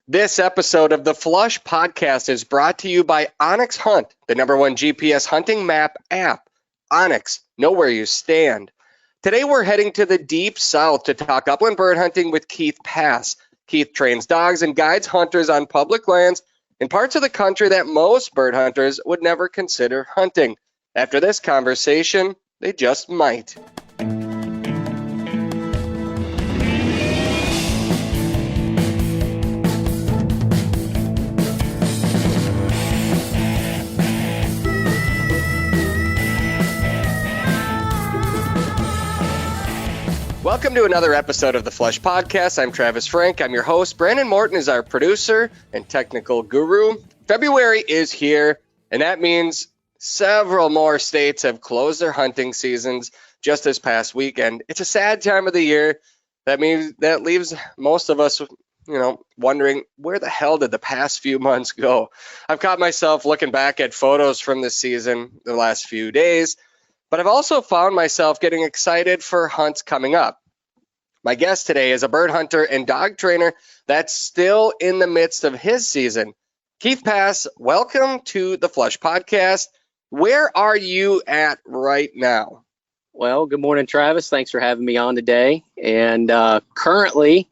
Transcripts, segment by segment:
This episode of the Flush Podcast is brought to you by Onyx Hunt, the #1 GPS hunting map app. Onyx, know where you stand. Today we're heading to the deep south to talk upland bird hunting with Keith Pass. Keith trains dogs and guides hunters on public lands in parts of the country that most bird hunters would never consider hunting. After this conversation, they just might. Welcome to another episode of the Flush Podcast. I'm Travis Frank. I'm your host. Brandon Morton is our producer and technical guru. February is here, and that means several more states have closed their hunting seasons just this past weekend. It's a sad time of the year. That leaves most of us, wondering where the hell did the past few months go? I've caught myself looking back at photos from this season the last few days, but I've also found myself getting excited for hunts coming up. My guest today is a bird hunter and dog trainer that's still in the midst of his season. Keith Pass, welcome to the Flush Podcast. Where are you at right now? Well, good morning, Travis. Thanks for having me on today. And currently,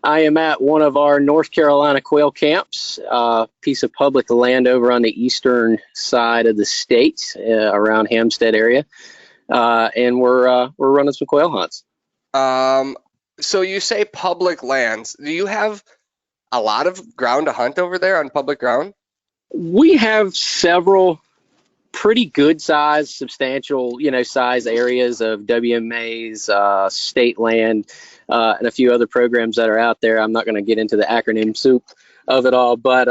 I am at one of our North Carolina quail camps, a piece of public land over on the eastern side of the state, around Hampstead area, and we're running some quail hunts. So you say public lands. Do you have a lot of ground to hunt over there on public ground? We have several pretty good size, substantial, size areas of WMAs, state land, and a few other programs that are out there. I'm not going to get into the acronym soup of it all, but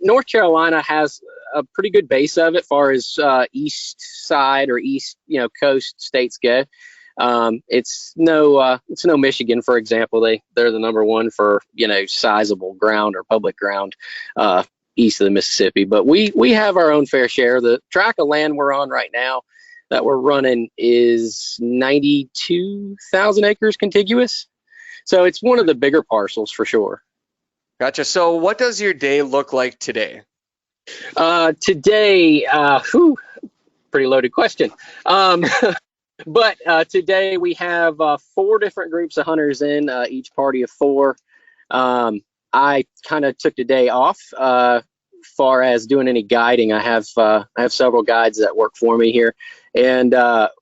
North Carolina has a pretty good base of it, as far as east side or east, coast states go. It's no Michigan, for example. They're the #1 for, sizable ground or public ground, east of the Mississippi. But we have our own fair share. The tract of land we're on right now that we're running is 92,000 acres contiguous. So it's one of the bigger parcels for sure. Gotcha. So what does your day look like today? Today, pretty loaded question. But today we have 4 different groups of hunters in, each party of 4. I kind of took the day off far as doing any guiding. I have several guides that work for me here, and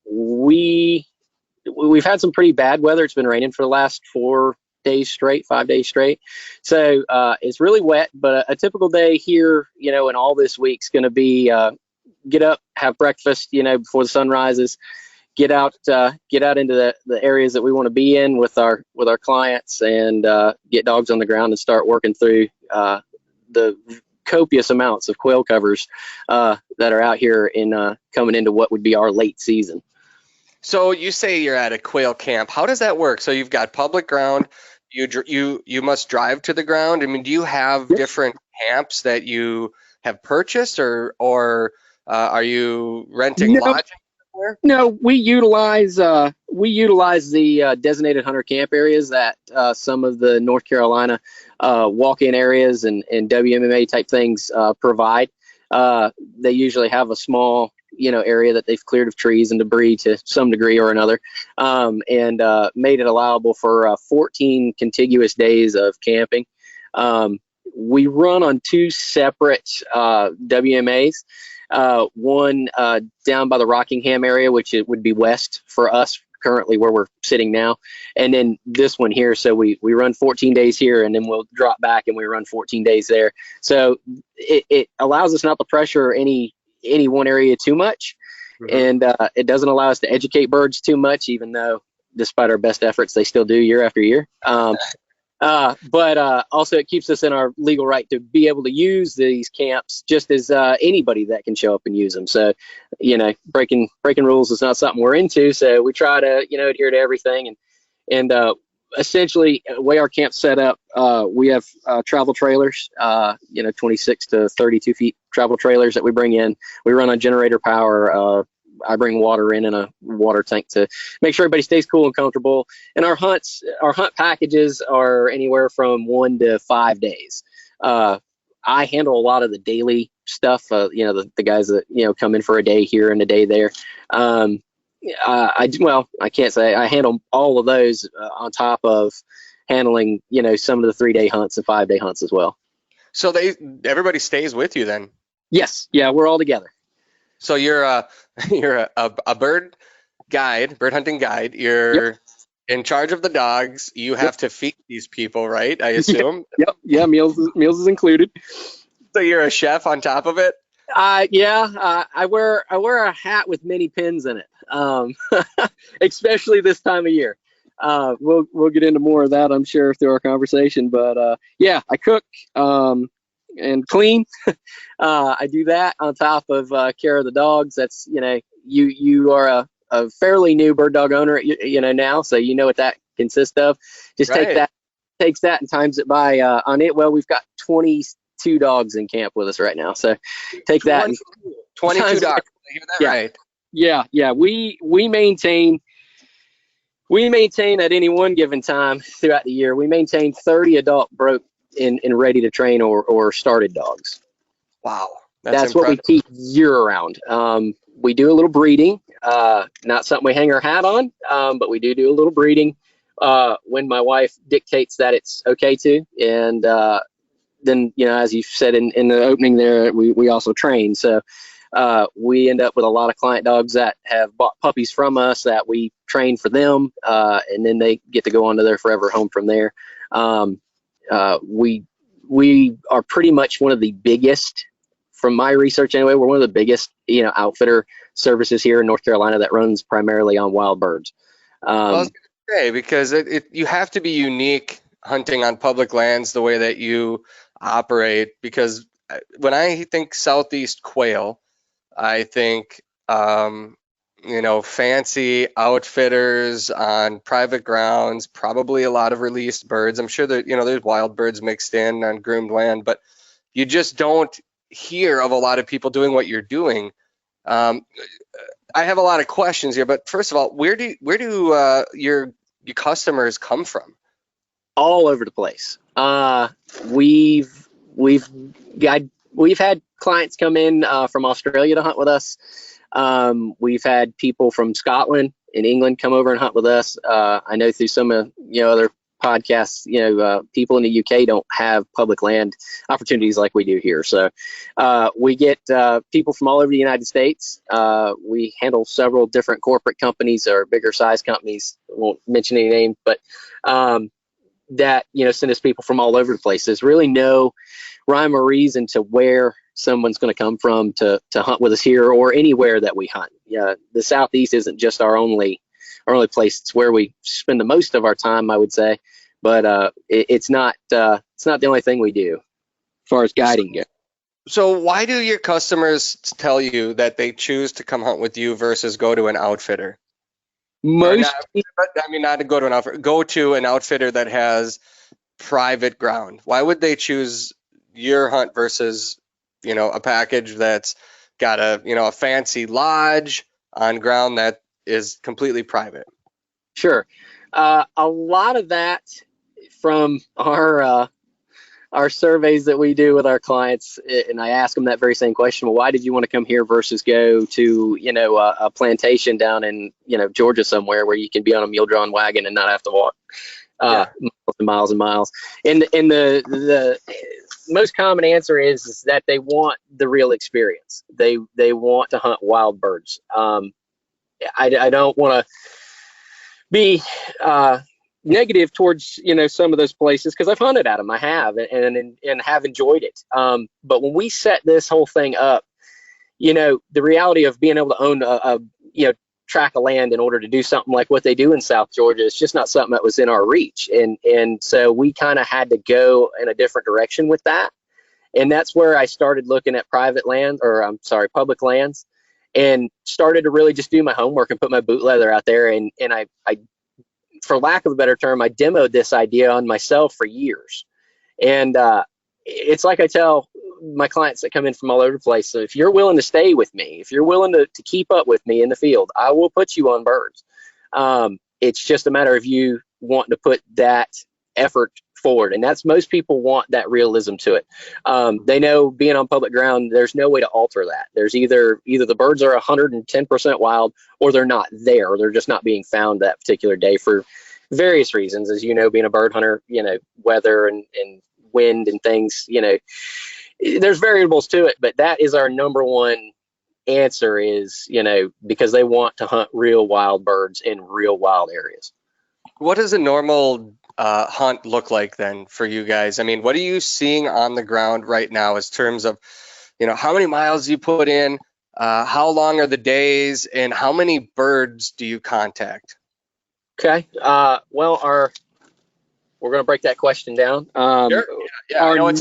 we've had some pretty bad weather. It's been raining for the last 5 days straight. So it's really wet, but a typical day here, and all this week's going to be get up, have breakfast, before the sun rises. Get out into the areas that we want to be in with our clients, and get dogs on the ground and start working through the copious amounts of quail covers that are out here in coming into what would be our late season. So you say you're at a quail camp. How does that work? So you've got public ground. You must drive to the ground. I mean, do you have different camps that you have purchased, or are you renting lodging? No, we utilize the designated hunter camp areas that some of the North Carolina walk-in areas and WMA type things provide. They usually have a small area that they've cleared of trees and debris to some degree or another, and made it allowable for 14 contiguous days of camping. We run on 2 separate WMAs. One down by the Rockingham area, which it would be west for us currently where we're sitting now, and then this one here. So we run 14 days here, and then we'll drop back and we run 14 days there. So it allows us not to pressure any one area too much, and it doesn't allow us to educate birds too much, even though despite our best efforts, they still do year after year. But also it keeps us in our legal right to be able to use these camps just as anybody that can show up and use them. So, breaking rules is not something we're into. So we try to, adhere to everything. And essentially, the way our camp's set up, we have travel trailers, 26 to 32 feet travel trailers that we bring in. We run on generator power. I bring water in a water tank to make sure everybody stays cool and comfortable. And our hunt packages are anywhere from 1 to 5 days. I handle a lot of the daily stuff. The guys that come in for a day here and a day there. I can't say I handle all of those on top of handling some of the 3-day hunts and 5-day hunts as well. So everybody stays with you then? Yes, yeah, we're all together. So you're a bird hunting guide. You're Yep. in charge of the dogs. You have to feed these people, right? I assume. Yep. Yeah, meals is included. So you're a chef on top of it? I wear a hat with many pins in it, especially this time of year. We'll get into more of that, I'm sure, through our conversation. But yeah, I cook and clean. I do that on top of care of the dogs. That's you are a fairly new bird dog owner, now, so you know what that consists of. Just Right. takes that and times it by on it. Well, we've got 22 dogs in camp with us right now, so take that. 22 dogs. Did I hear that right? Yeah. We maintain at any one given time throughout the year. We maintain 30 adult broke and ready to train or started dogs. Wow. That's what we keep year round. We do a little breeding, not something we hang our hat on, but we do a little breeding when my wife dictates that it's okay to. And then, as you said in the opening there, we also train. So we end up with a lot of client dogs that have bought puppies from us that we train for them, and then they get to go on to their forever home from there. We are pretty much one of the biggest, from my research anyway, we're one of the biggest, outfitter services here in North Carolina that runs primarily on wild birds. I was going to say, because you have to be unique hunting on public lands the way that you operate, because when I think Southeast quail, I think, fancy outfitters on private grounds, probably a lot of released birds. I'm sure that, there's wild birds mixed in on groomed land, but you just don't hear of a lot of people doing what you're doing. I have a lot of questions here, but first of all, where do your customers come from? All over the place. We've had clients come in from Australia to hunt with us. We've had people from Scotland and England come over and hunt with us. I know through some of other podcasts, people in the UK don't have public land opportunities like we do here. So we get people from all over the United States. We handle several different corporate companies or bigger size companies. Won't mention any names, but that send us people from all over the place. There's really no rhyme or reason to where someone's going to come from to hunt with us here or anywhere that we hunt. Yeah, the Southeast isn't just our only place. It's where we spend the most of our time, I would say. But it's not the only thing we do as far as guiding goes. So why do your customers tell you that they choose to come hunt with you versus go to an outfitter? Not to go to an outfitter. Go to an outfitter that has private ground. Why would they choose your hunt versus, a package that's got a fancy lodge on ground that is completely private? Sure. A lot of that from our surveys that we do with our clients, and I ask them that very same question. Well, why did you want to come here versus go to, a plantation down in, Georgia somewhere where you can be on a mule-drawn wagon and not have to walk miles and miles and miles? And the most common answer is that they want the real experience. They want to hunt wild birds. I don't want to be negative towards some of those places, because I've hunted at them. I have and have enjoyed it. But when we set this whole thing up, the reality of being able to own a tract of land in order to do something like what they do in South Georgia, it's just not something that was in our reach. And so we kind of had to go in a different direction with that. And that's where I started looking at public lands, and started to really just do my homework and put my boot leather out there. And I for lack of a better term, I demoed this idea on myself for years. And it's like I tell my clients that come in from all over the place. So if you're willing to stay with me, if you're willing to keep up with me in the field, I will put you on birds. It's just a matter of you wanting to put that effort forward. And that's, most people want that realism to it. They know being on public ground, there's no way to alter that. There's either the birds are 110% wild, or they're not there, or they're just not being found that particular day for various reasons. As you know, being a bird hunter, weather and wind and things, there's variables to it, but that is our number one answer is, because they want to hunt real wild birds in real wild areas. What does a normal hunt look like then for you guys? I mean, what are you seeing on the ground right now as terms of, how many miles you put in, how long are the days, and how many birds do you contact? Okay. Well, we're going to break that question down. Sure. Yeah, I know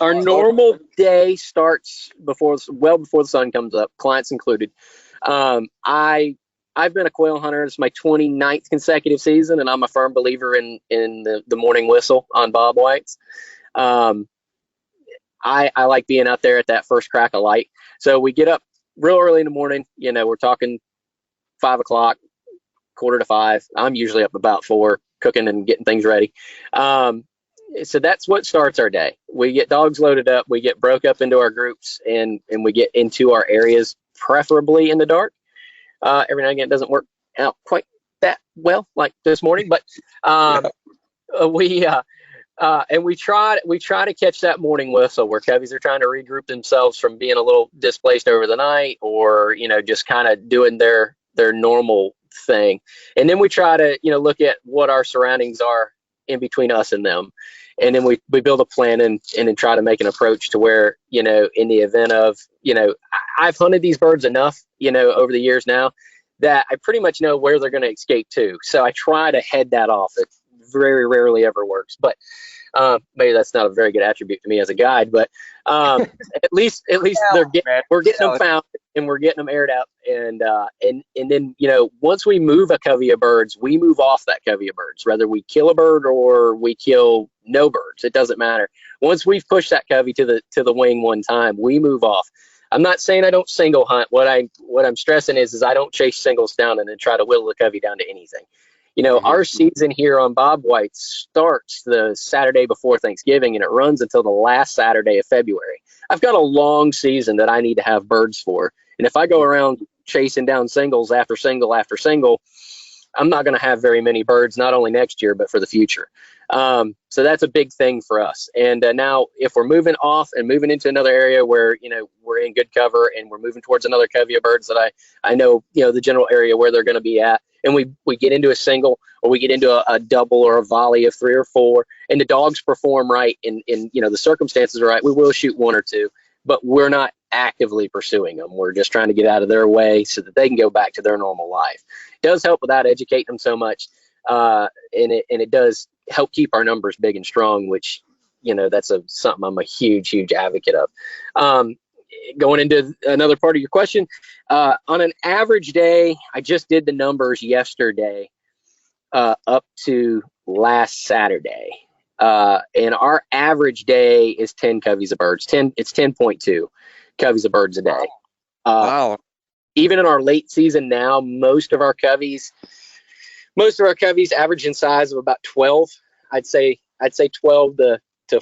our normal day starts well before the sun comes up, clients included. I've been a quail hunter. It's my 29th consecutive season, and I'm a firm believer in the morning whistle on bobwhites. I like being out there at that first crack of light. So we get up real early in the morning. We're talking 5 o'clock, 4:45. I'm usually up about 4, cooking and getting things ready. So that's what starts our day. We get dogs loaded up. We get broke up into our groups, and we get into our areas, preferably in the dark. Every now and again, it doesn't work out quite that well, like this morning, but we try to catch that morning whistle where coveys are trying to regroup themselves from being a little displaced over the night, or just kind of doing their normal thing. And then we try to look at what our surroundings are in between us and them, and then we build a plan and then try to make an approach to where, in the event of, I've hunted these birds enough over the years now that I pretty much know where they're going to escape to, so I try to head that off. It very rarely ever works, but maybe that's not a very good attribute to me as a guide, but at least we're getting them found, and we're getting them aired out, and then once we move a covey of birds, we move off that covey of birds, whether we kill a bird or we kill no birds, it doesn't matter. Once we've pushed that covey to the wing one time, we move off. I'm not saying I don't single hunt. What I'm stressing is I don't chase singles down and then try to whittle the covey down to anything. Our season here on bobwhite starts the Saturday before Thanksgiving, and it runs until the last Saturday of February. I've got a long season that I need to have birds for. And if I go around chasing down singles after single after single, I'm not going to have very many birds, not only next year, but for the future. So that's a big thing for us. And now if we're moving off and moving into another area where, we're in good cover, and we're moving towards another covey of birds that I know, the general area where they're going to be at, and we get into a single, or we get into a double or a volley of 3 or 4, and the dogs perform right, and the circumstances are right, we will shoot 1 or 2, but we're not actively pursuing them. We're just trying to get out of their way so that they can go back to their normal life. It does help without educating them so much, and it does help keep our numbers big and strong, which that's something I'm a huge advocate of. Going into another part of your question, on an average day, I just did the numbers yesterday up to last Saturday, and our average day is 10 coveys of birds. It's 10.2 coveys of birds a day. Wow. Even in our late season now, most of our coveys average in size of about 12. I'd say 12 to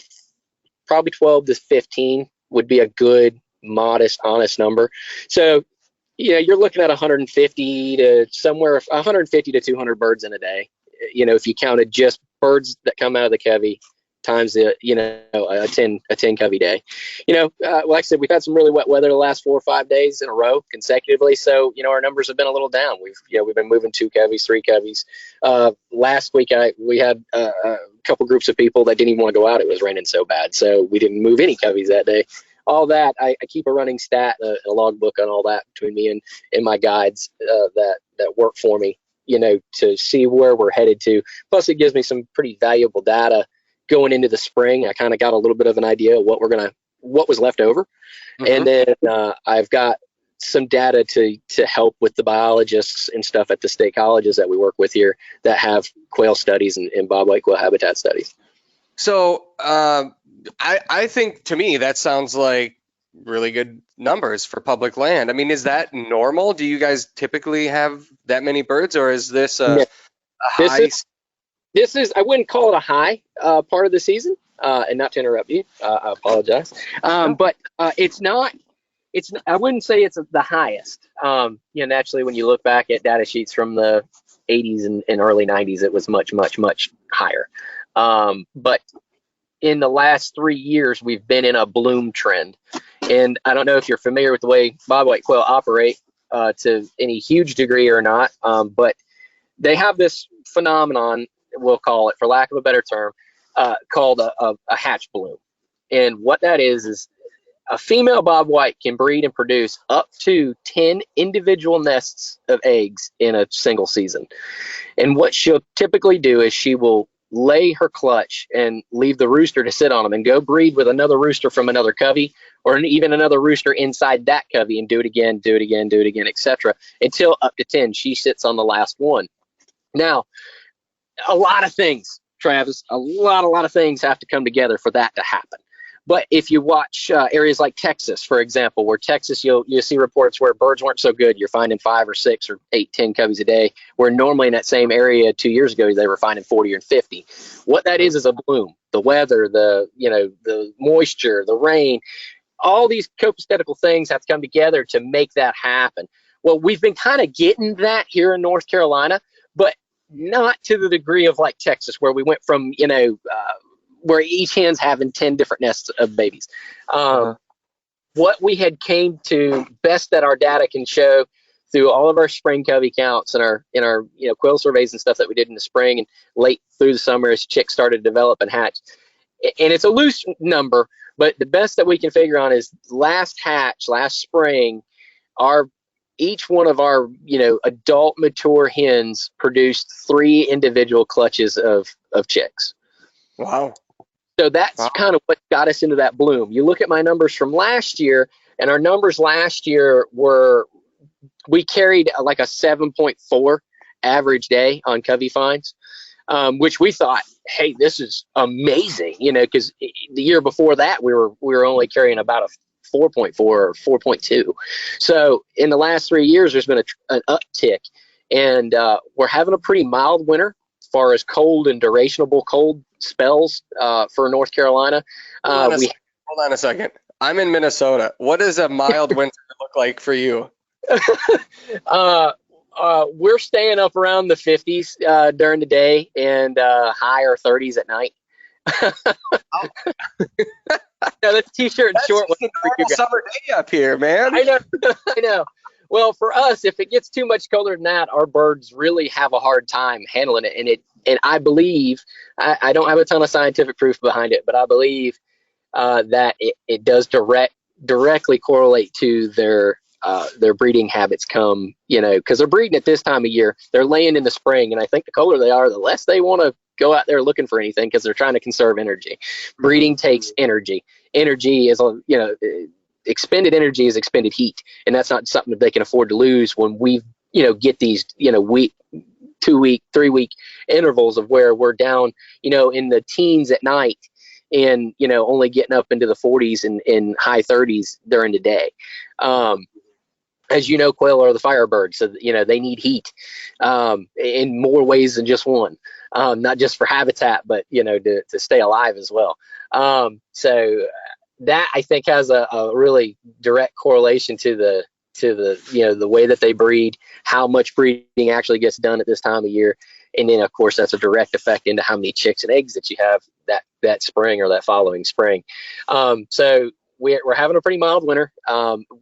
probably 12 to 15 would be a good, modest, honest number. So, you're looking at 150 to 200 birds in a day. If you counted just birds that come out of the covey times the, a 10 covey day. Like I said, we've had some really wet weather the last 4 or 5 days in a row consecutively. So, our numbers have been a little down. We've been moving 2 coveys, 3 coveys. Last week, we had a couple groups of people that didn't even want to go out. It was raining so bad. So we didn't move any coveys that day. All that, I keep a running stat, a logbook on all that between me and my guides that work for me, to see where we're headed to. Plus, it gives me some pretty valuable data going into the spring. I kind of got a little bit of an idea of what was left over. Mm-hmm. And then I've got some data to help with the biologists and stuff at the state colleges that we work with here that have quail studies and bobwhite quail habitat studies. So I think to me that sounds like really good numbers for public land. I mean, is that normal? Do you guys typically have that many birds, or is this No, a this high? is I wouldn't call it a high part of the season. And not to interrupt you, I apologize. No. But it's not. I wouldn't say it's the highest. Naturally, when you look back at data sheets from the 80s and early 90s, it was much, much, much higher. But in the last 3 years, we've been in a bloom trend. And I don't know if you're familiar with the way bobwhite quail operate to any huge degree or not, but they have this phenomenon, we'll call it, for lack of a better term, called a hatch bloom. And what that is a female bobwhite can breed and produce up to 10 individual nests of eggs in a single season. And what she'll typically do is she will lay her clutch and leave the rooster to sit on them and go breed with another rooster from another covey, or even another rooster inside that covey, and do it again, etc. until up to 10. She sits on the last one. Now, a lot of things, Travis, a lot of things have to come together for that to happen. But if you watch areas like Texas, for example, where Texas, you'll see reports where birds weren't so good. You're finding 5 or 6 or 8, 10 coveys a day, where normally in that same area 2 years ago, they were finding 40 or 50. What that is a bloom. The weather, the moisture, the rain, all these copacetic things have to come together to make that happen. Well, we've been kind of getting that here in North Carolina, but not to the degree of like Texas, where we went from, where each hen's having 10 different nests of babies. What we had came to best that our data can show through all of our spring covey counts and our quail surveys and stuff that we did in the spring and late through the summer as chicks started to develop and hatch. And it's a loose number, but the best that we can figure on is last spring, each one of our adult mature hens produced 3 individual clutches of chicks. Wow. So that's kind of what got us into that bloom. You look at my numbers from last year, and our numbers last year we carried like a 7.4 average day on covey finds, which we thought, hey, this is amazing, because the year before that we were only carrying about a 4.4 or 4.2. So in the last 3 years, there's been an uptick, and we're having a pretty mild winter as far as cold and durationable cold spells for North Carolina. Hold on a second. I'm in Minnesota. What does a mild winter look like for you? We're staying up around the 50s during the day and higher 30s at night. No, that's t-shirt and short. That's a summer day up here, man. I know. Well, for us, if it gets too much colder than that, our birds really have a hard time handling it. And I believe, I don't have a ton of scientific proof behind it, but I believe that it does directly correlate to their breeding habits because they're breeding at this time of year. They're laying in the spring, and I think the colder they are, the less they want to go out there looking for anything because they're trying to conserve energy. Breeding takes energy. Energy is, expended energy is expended heat, and that's not something that they can afford to lose when we, get these, week, 2 week, 3 week intervals of where we're down, in the teens at night and, only getting up into the 40s and high 30s during the day. As you know, quail are the firebirds, so they need heat in more ways than just one, not just for habitat, but to stay alive as well. So that I think has a really direct correlation to the way that they breed, how much breeding actually gets done at this time of year, and then of course that's a direct effect into how many chicks and eggs that you have that spring or that following spring. So we're having a pretty mild winter,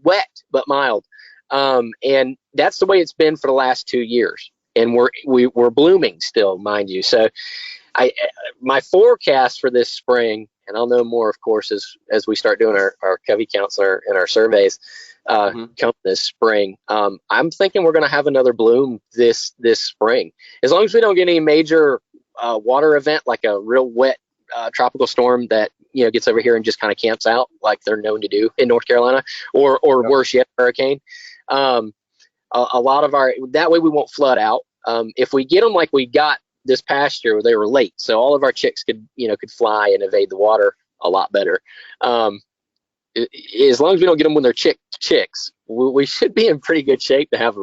wet but mild. And that's the way it's been for the last 2 years, and we're blooming still, mind you. So my forecast for this spring, and I'll know more, of course, as we start doing our covey counts and our surveys come this spring. I'm thinking we're going to have another bloom this spring, as long as we don't get any major water event like a real wet tropical storm that gets over here and just kind of camps out like they're known to do in North Carolina, or worse yet, hurricane. A lot of that way we won't flood out. If we get them like we got this past year, where they were late, so all of our chicks could fly and evade the water a lot better. As long as we don't get them when they're chicks, we should be in pretty good shape to have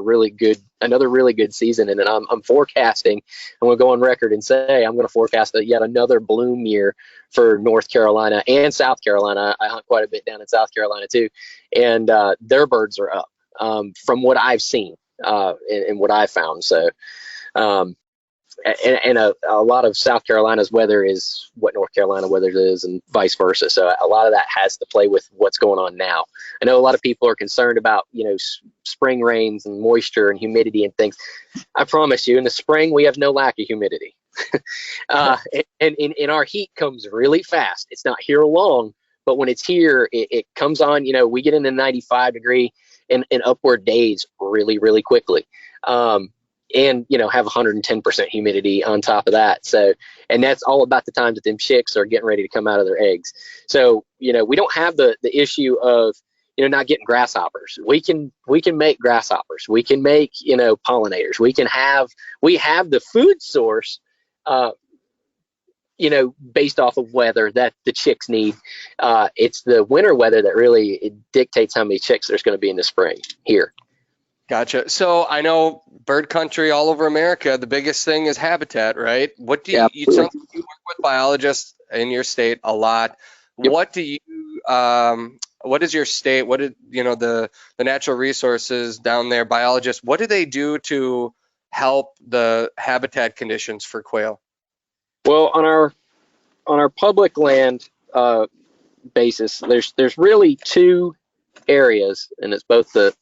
another really good season. And then I'm forecasting, I'm going to go on record and say I'm going to forecast yet another bloom year for North Carolina and South Carolina. I hunt quite a bit down in South Carolina too, and their birds are up from what I've seen and what I found. So. And a lot of South Carolina's weather is what North Carolina weather is, and vice versa. So a lot of that has to play with what's going on now. I know a lot of people are concerned about, spring rains and moisture and humidity and things. I promise you, in the spring, we have no lack of humidity. And our heat comes really fast. It's not here long, but when it's here, it comes on, we get into 95 degree and upward days really, really quickly. And have 110% humidity on top of that. So, and that's all about the time that them chicks are getting ready to come out of their eggs. So, we don't have the issue of not getting grasshoppers. We can make grasshoppers. We can make pollinators. We have the food source, based off of weather that the chicks need. It's the winter weather that really dictates how many chicks there's going to be in the spring here. Gotcha. So I know bird country all over America, the biggest thing is habitat, right? What do you, you work with biologists in your state a lot. Yep. What is your state, the natural resources down there, biologists, what do they do to help the habitat conditions for quail? Well, on our public land basis, there's really two areas, and it's both the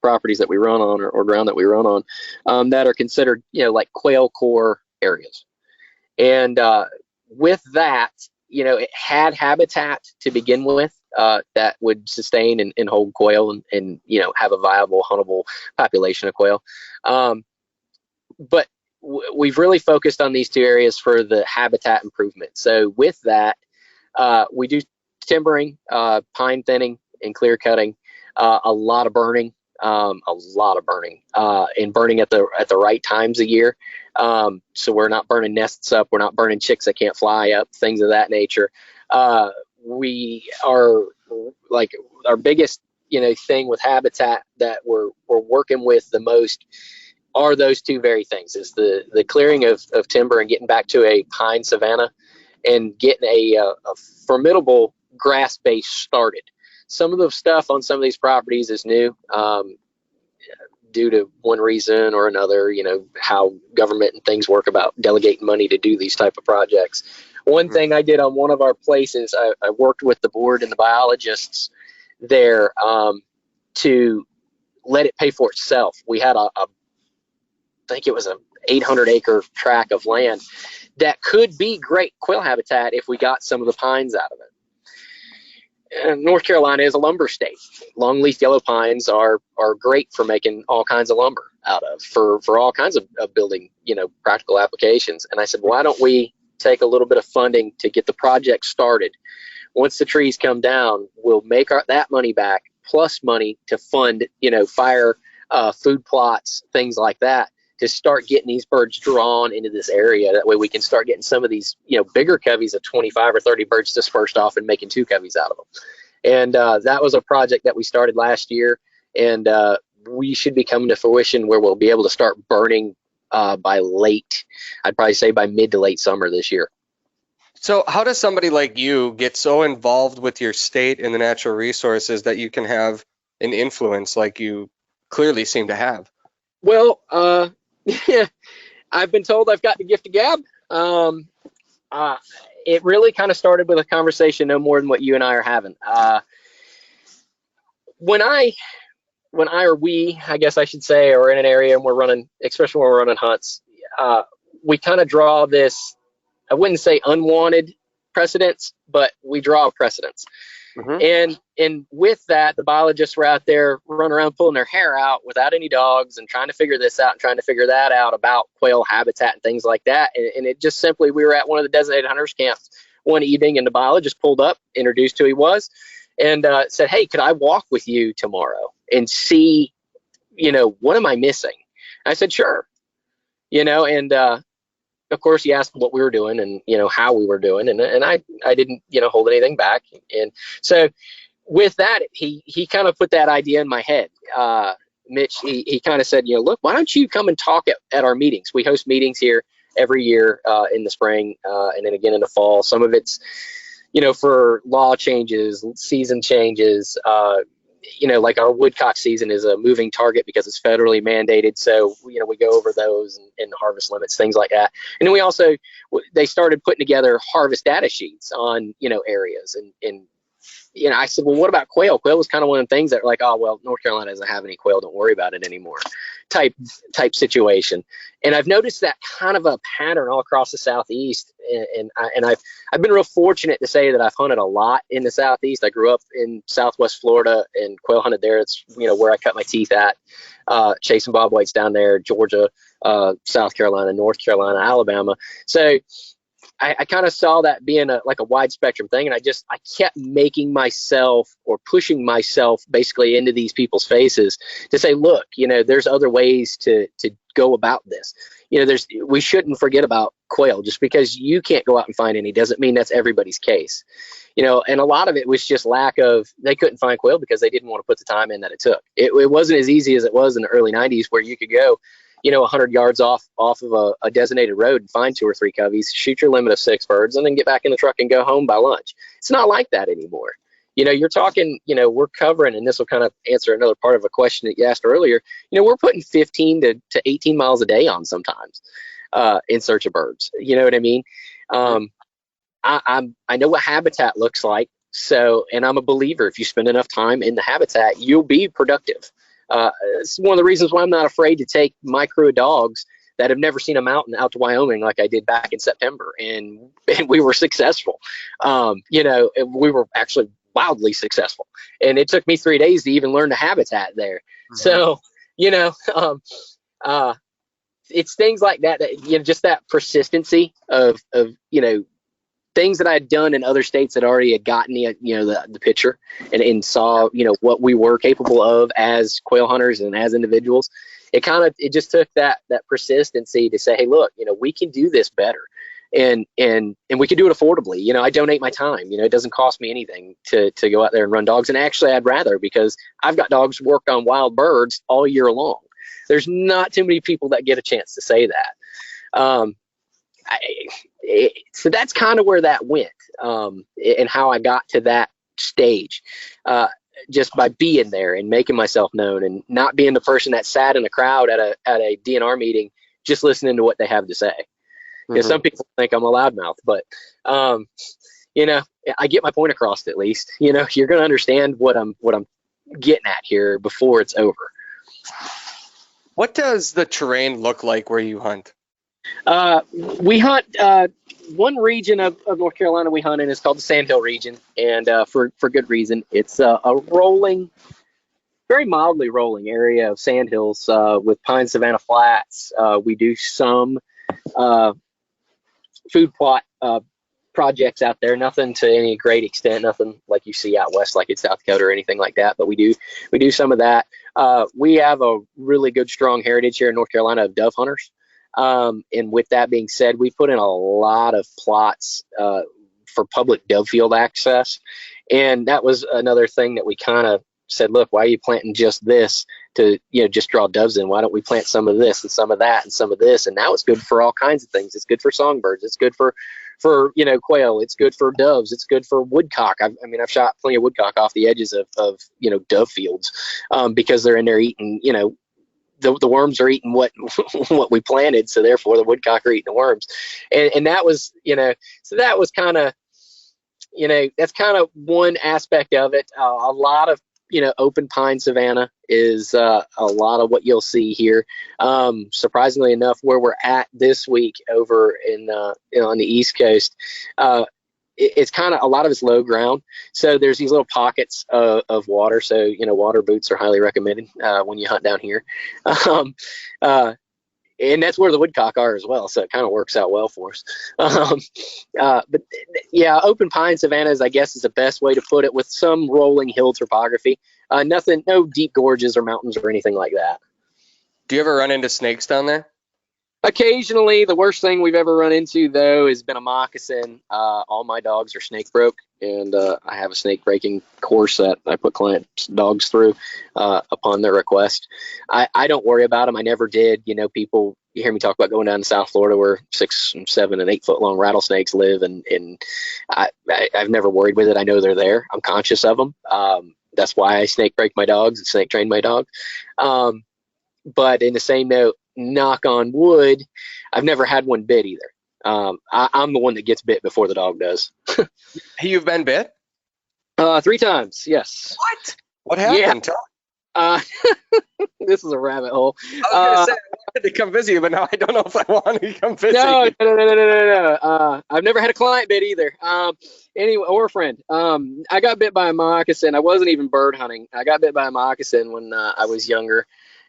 properties that we run on or ground that we run on that are considered like quail core areas. And with that, it had habitat to begin with that would sustain and hold quail and have a viable huntable population of quail. But we've really focused on these two areas for the habitat improvement. So with that, we do timbering, pine thinning, and clear cutting, a lot of burning, and burning at the right times of year. So we're not burning nests up, we're not burning chicks that can't fly up, things of that nature. We are like our biggest thing with habitat that we're working with the most are those two very things: is the clearing of timber and getting back to a pine savanna and getting a formidable grass base started. Some of the stuff on some of these properties is new due to one reason or another, how government and things work about delegating money to do these type of projects. One thing I did on one of our places, I worked with the board and the biologists there to let it pay for itself. We had I think it was a 800-acre tract of land that could be great quail habitat if we got some of the pines out of it. And North Carolina is a lumber state. Longleaf yellow pines are great for making all kinds of lumber out of for all kinds of building, practical applications. And I said, why don't we take a little bit of funding to get the project started? Once the trees come down, we'll make that money back plus money to fund, fire, food plots, things like that, to start getting these birds drawn into this area. That way we can start getting some of these, bigger coveys of 25 or 30 birds dispersed off and making two coveys out of them. And that was a project that we started last year, and we should be coming to fruition where we'll be able to start burning by I'd probably say by mid to late summer this year. So how does somebody like you get so involved with your state and the natural resources that you can have an influence like you clearly seem to have? Well, I've been told I've got the gift of gab. It really kind of started with a conversation no more than what you and I are having. When we, I guess I should say, are in an area and we're running, especially when we're running hunts, we kind of draw this, I wouldn't say unwanted precedents, but we draw precedents. Mm-hmm. And with that, the biologists were out there running around pulling their hair out without any dogs and trying to figure this out and trying to figure that out about quail habitat and things like that. And it just simply, we were at one of the designated hunters camps one evening, and the biologist pulled up, introduced who he was, and said, hey, could I walk with you tomorrow and see, what am I missing? I said, sure. And of course, he asked what we were doing and, how we were doing. And I didn't, hold anything back. And so with that, he kind of put that idea in my head. Mitch, he kind of said, look, why don't you come and talk at our meetings? We host meetings here every year in the spring and then again in the fall. Some of it's, for law changes, season changes. Like our woodcock season is a moving target because it's federally mandated. So, we go over those and harvest limits, things like that. And then we also, they started putting together harvest data sheets on, areas. And I said, well, what about quail? Quail was kind of one of the things that were like, oh, well, North Carolina doesn't have any quail. Don't worry about it anymore type situation. And I've noticed that kind of a pattern all across the Southeast. And I've been real fortunate to say that I've hunted a lot in the Southeast. I grew up in Southwest Florida and quail hunted there. It's, where I cut my teeth at, chasing bobwhites down there, Georgia, South Carolina, North Carolina, Alabama. So I kind of saw that being a wide spectrum thing. And I kept making myself or pushing myself basically into these people's faces to say, look, there's other ways to go about this. We shouldn't forget about quail. Just because you can't go out and find any doesn't mean that's everybody's case. And a lot of it was just they couldn't find quail because they didn't want to put the time in that it took. It wasn't as easy as it was in the early 90s where you could go 100 yards off of a designated road and find 2 or 3 coveys, shoot your limit of 6 birds, and then get back in the truck and go home by lunch. It's not like that anymore. You're talking, we're covering, and this will kind of answer another part of a question that you asked earlier. We're putting 15 to 18 miles a day on sometimes in search of birds. You know what I mean? I know what habitat looks like. So, and I'm a believer, if you spend enough time in the habitat, you'll be productive. It's one of the reasons why I'm not afraid to take my crew of dogs that have never seen a mountain out to Wyoming like I did back in September. And we were successful. We were actually wildly successful. And it took me 3 days to even learn the habitat there. Mm-hmm. So, it's things like that, just that persistency of things that I had done in other states that already had gotten the picture and saw, what we were capable of as quail hunters and as individuals. It just took that persistency to say, hey, look, we can do this better and we can do it affordably. I donate my time, it doesn't cost me anything to go out there and run dogs. And actually I'd rather, because I've got dogs work on wild birds all year long. There's not too many people that get a chance to say that. So that's kind of where that went, and how I got to that stage, just by being there and making myself known and not being the person that sat in a crowd at a DNR meeting, just listening to what they have to say. Mm-hmm. Some people think I'm a loudmouth, but, I get my point across at least. You're going to understand what I'm getting at here before it's over. What does the terrain look like where you hunt? We hunt one region of North Carolina we hunt in is called the Sandhill region, and for good reason. It's a rolling, very mildly rolling area of sandhills with pine savanna flats. We do some food plot projects out there, nothing to any great extent, nothing like you see out west like in South Dakota or anything like that, but we do some of that. We have a really good strong heritage here in North Carolina of dove hunters. And with that being said, we put in a lot of plots for public dove field access. And that was another thing that we kind of said, look, why are you planting just this to, just draw doves in? Why don't we plant some of this and some of that and some of this? And now it's good for all kinds of things. It's good for songbirds. It's good for quail. It's good for doves. It's good for woodcock. I've shot plenty of woodcock off the edges of dove fields because they're in there eating, the worms are eating what we planted, so therefore the woodcock are eating the worms, and that was so that was kind of that's kind of one aspect of it. A lot of open pine savanna is a lot of what you'll see here. Surprisingly enough, where we're at this week over in on the East Coast, it's kind of a lot of it's low ground, so there's these little pockets of water. So water boots are highly recommended when you hunt down here, and that's where the woodcock are as well. So it kind of works out well for us. But yeah, open pine savannas, I guess, is the best way to put it, with some rolling hill topography. No deep gorges or mountains or anything like that. Do you ever run into snakes down there? Occasionally, the worst thing we've ever run into, though, has been a moccasin. All my dogs are snake broke, and I have a snake breaking course that I put clients' dogs through upon their request. I don't worry about them. I never did. You know, people, you hear me talk about going down to South Florida where 6, 7, and 8 foot long rattlesnakes live, and I've never worried with it. I know they're there. I'm conscious of them. That's why I snake break my dogs and snake train my dog. But in the same note, knock on wood, I've never had one bit either. I'm the one that gets bit before the dog does. You've been bit? 3 times, yes. What happened? Yeah. This is a rabbit hole. I was going to say, I wanted to come visit you, but now I don't know if I want to come visit you. No. I've never had a client bit either. Anyway, or a friend. I got bit by a moccasin. I wasn't even bird hunting. I got bit by a moccasin when I was younger,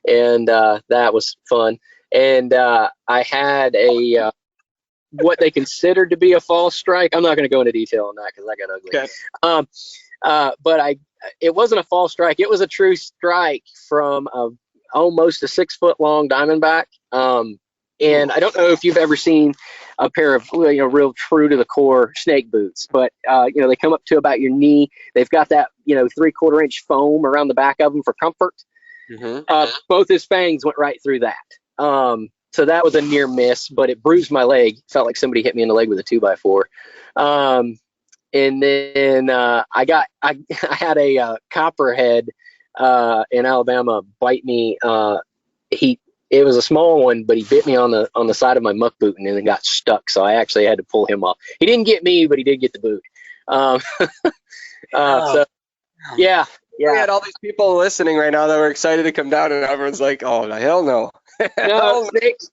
and that was fun. And I had a what they considered to be a false strike. I'm not going to go into detail on that because I got ugly. Okay. But it wasn't a false strike. It was a true strike from almost a 6 foot long diamondback. And I don't know if you've ever seen a pair of real true to the core snake boots, but they come up to about your knee. They've got that 3/4 inch foam around the back of them for comfort. Mm-hmm. Both his fangs went right through that. So that was a near miss, but it bruised my leg. Felt like somebody hit me in the leg with a 2x4. And then I had a copperhead in Alabama bite me. It was a small one, but he bit me on the side of my muck boot and then it got stuck. So I actually had to pull him off. He didn't get me, but he did get the boot. So yeah. We had all these people listening right now that were excited to come down, and everyone's like, "Oh, hell no!" No,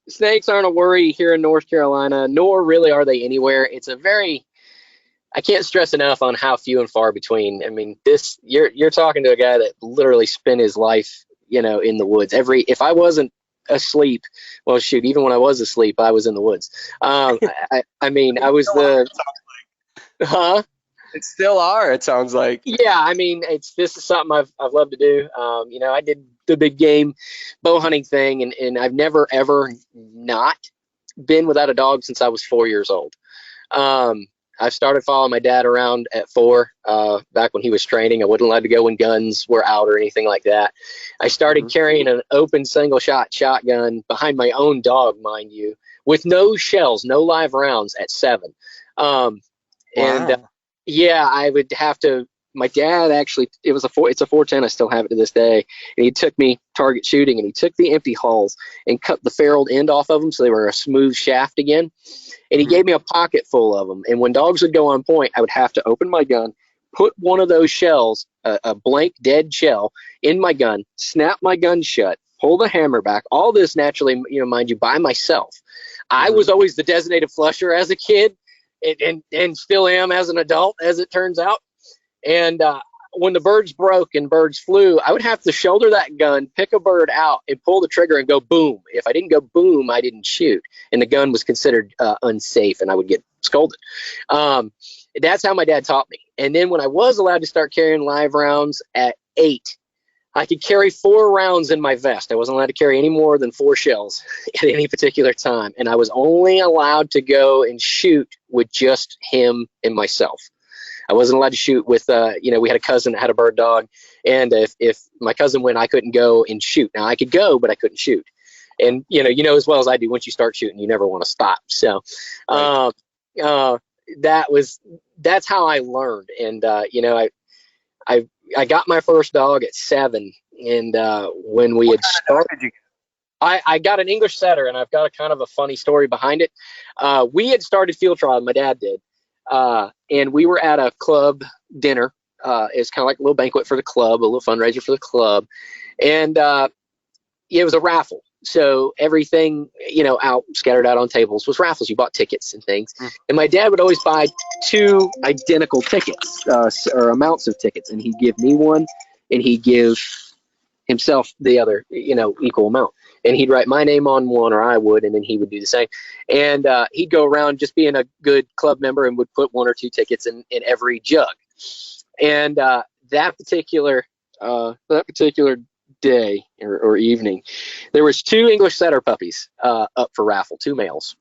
snakes aren't a worry here in North Carolina, nor really are they anywhere. It's I can't stress enough on how few and far between. I mean, you're talking to a guy that literally spent his life, in the woods. If I wasn't asleep, well, shoot, even when I was asleep, I was in the woods. I was huh? It still are. It sounds like. Yeah, I mean, this is something I've loved to do. I did the big game bow hunting thing, and I've never ever not been without a dog since I was 4 years old. I started following my dad around at 4, back when he was training. I wasn't allowed to go when guns were out or anything like that. I started carrying an open single shot shotgun behind my own dog, mind you, with no shells, no live rounds at 7. And yeah, I would have to. My dad actually, it's a 410. I still have it to this day. And he took me target shooting, and he took the empty hulls and cut the ferruled end off of them so they were a smooth shaft again. And he gave me a pocket full of them. And when dogs would go on point, I would have to open my gun, put one of those shells, a blank dead shell, in my gun, snap my gun shut, pull the hammer back. All this naturally, mind you, by myself. I was always the designated flusher as a kid, and still am as an adult, as it turns out. And when the birds broke and birds flew, I would have to shoulder that gun, pick a bird out, and pull the trigger and go boom. If I didn't go boom, I didn't shoot, and the gun was considered unsafe, and I would get scolded. That's how my dad taught me. And then when I was allowed to start carrying live rounds at 8, I could carry 4 rounds in my vest. I wasn't allowed to carry any more than 4 shells at any particular time, and I was only allowed to go and shoot with just him and myself. I wasn't allowed to shoot with, we had a cousin that had a bird dog, and if my cousin went, I couldn't go and shoot. Now, I could go, but I couldn't shoot. And, as well as I do, once you start shooting, you never want to stop. So that's how I learned. And, I got my first dog at 7, and when we had started, I got an English setter, and I've got a kind of a funny story behind it. We had started field trial, my dad did. And we were at a club dinner. It's kind of like a little banquet for the club, a little fundraiser for the club. And it was a raffle. So everything, scattered out on tables was raffles. You bought tickets and things. And my dad would always buy 2 identical tickets, or amounts of tickets. And he'd give me one, and he'd give himself the other, equal amount. And he'd write my name on one, or I would, and then he would do the same. And he'd go around just being a good club member and would put 1 or 2 tickets in every jug. And that particular day or evening, there was 2 English setter puppies up for raffle, 2 males.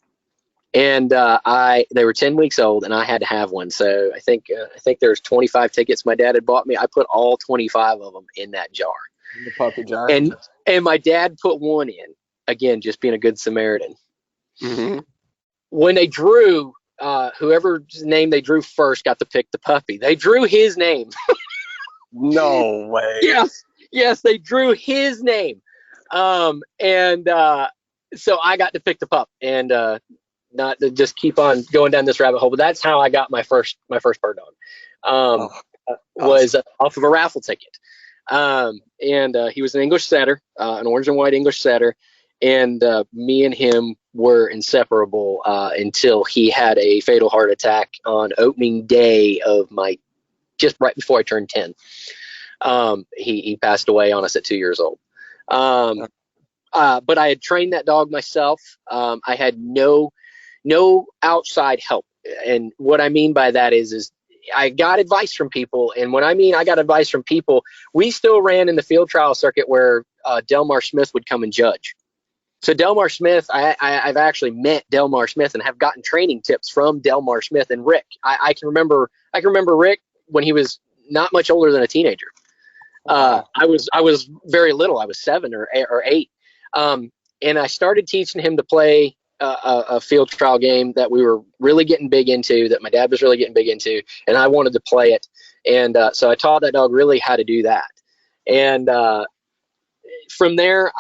And they were 10 weeks old, and I had to have one. So I think there's 25 tickets my dad had bought me. I put all 25 of them in that jar. In the puppy jar. And my dad put one in, again, just being a good Samaritan. Mm-hmm. When they drew, whoever's name they drew first got to pick the puppy. They drew his name. No way. Yes, they drew his name. So I got to pick the pup, and not to just keep on going down this rabbit hole, but that's how I got my first bird dog. Was off of a raffle ticket. He was an English setter, an orange and white English setter, and me and him were inseparable until he had a fatal heart attack on opening day of just right before I turned 10. He passed away on us at 2 years old. But I had trained that dog myself. I had no outside help. And what I mean by that is I got advice from people. And when I mean I got advice from people, we still ran in the field trial circuit where Delmar Smith would come and judge. So Delmar Smith, I've actually met Delmar Smith and have gotten training tips from Delmar Smith and Rick. I can remember Rick when he was not much older than a teenager. I was very little. I was 7 or 8. And I started teaching him to play a field trial game that we were really getting big into, that my dad was really getting big into, and I wanted to play it. And so I taught that dog really how to do that. And from there,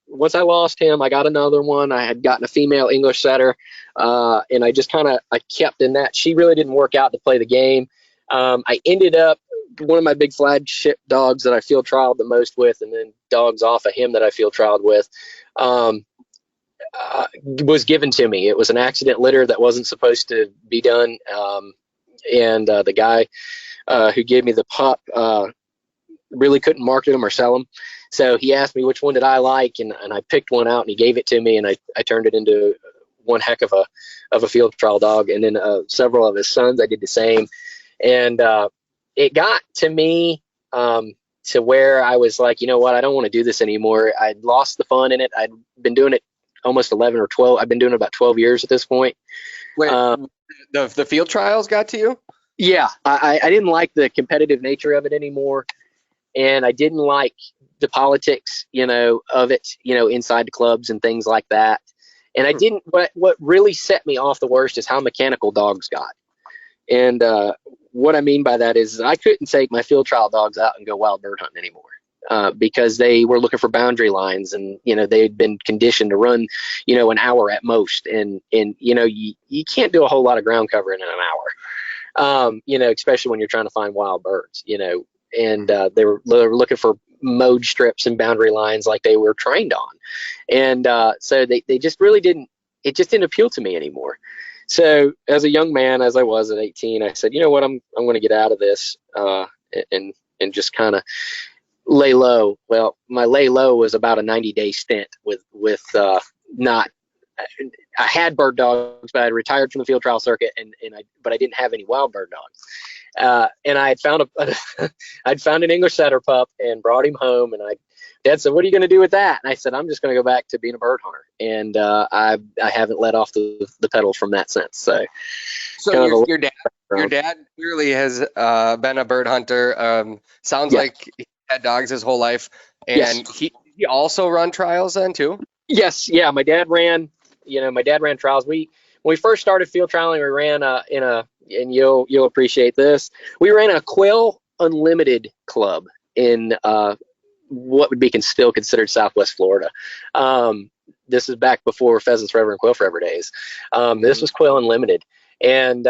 once I lost him, I got another one. I had gotten a female English setter, and I just I kept in that. She really didn't work out to play the game. I ended up, one of my big flagship dogs that I field trialed the most with, and then dogs off of him that I field trialed with, was given to me. It was an accident litter that wasn't supposed to be done. And the guy who gave me the pup really couldn't market him or sell him. So he asked me which one did I like, and I picked one out, and he gave it to me, and I turned it into one heck of a field trial dog. And then several of his sons, I did the same. And it got to me to where I was like, you know what, I don't want to do this anymore. I'd lost the fun in it. I'd been doing it almost 11 or 12. I've been doing it about 12 years at this point. Wait, the field trials got to you? Yeah, I didn't like the competitive nature of it anymore. And I didn't like the politics, of it, inside the clubs and things like that. And I didn't, what really set me off the worst is how mechanical dogs got. And what I mean by that is I couldn't take my field trial dogs out and go wild bird hunting anymore because they were looking for boundary lines, and, they'd been conditioned to run, an hour at most. And you can't do a whole lot of ground covering in an hour, especially when you're trying to find wild birds, and they were looking for mode strips and boundary lines like they were trained on. And so they just really didn't, it just didn't appeal to me anymore. So as a young man, as I was at 18, I said, you know what, I'm going to get out of this and just kind of lay low. Well, my lay low was about a 90-day stint with not, I had bird dogs, but I had retired from the field trial circuit, but I didn't have any wild bird dogs. And I had found I'd found an English setter pup and brought him home, and Dad said, "What are you going to do with that?" And I said, "I'm just going to go back to being a bird hunter." And I haven't let off the pedals from that since. So your dad clearly has been a bird hunter. Sounds like he had dogs his whole life, and he also run trials then too. Yes, yeah. My dad ran trials. When we first started field trialing, we ran and you'll appreciate this. We ran a Quail Unlimited club in what would be still considered Southwest Florida. This is back before Pheasants Forever and Quail Forever days. This was Quail Unlimited. And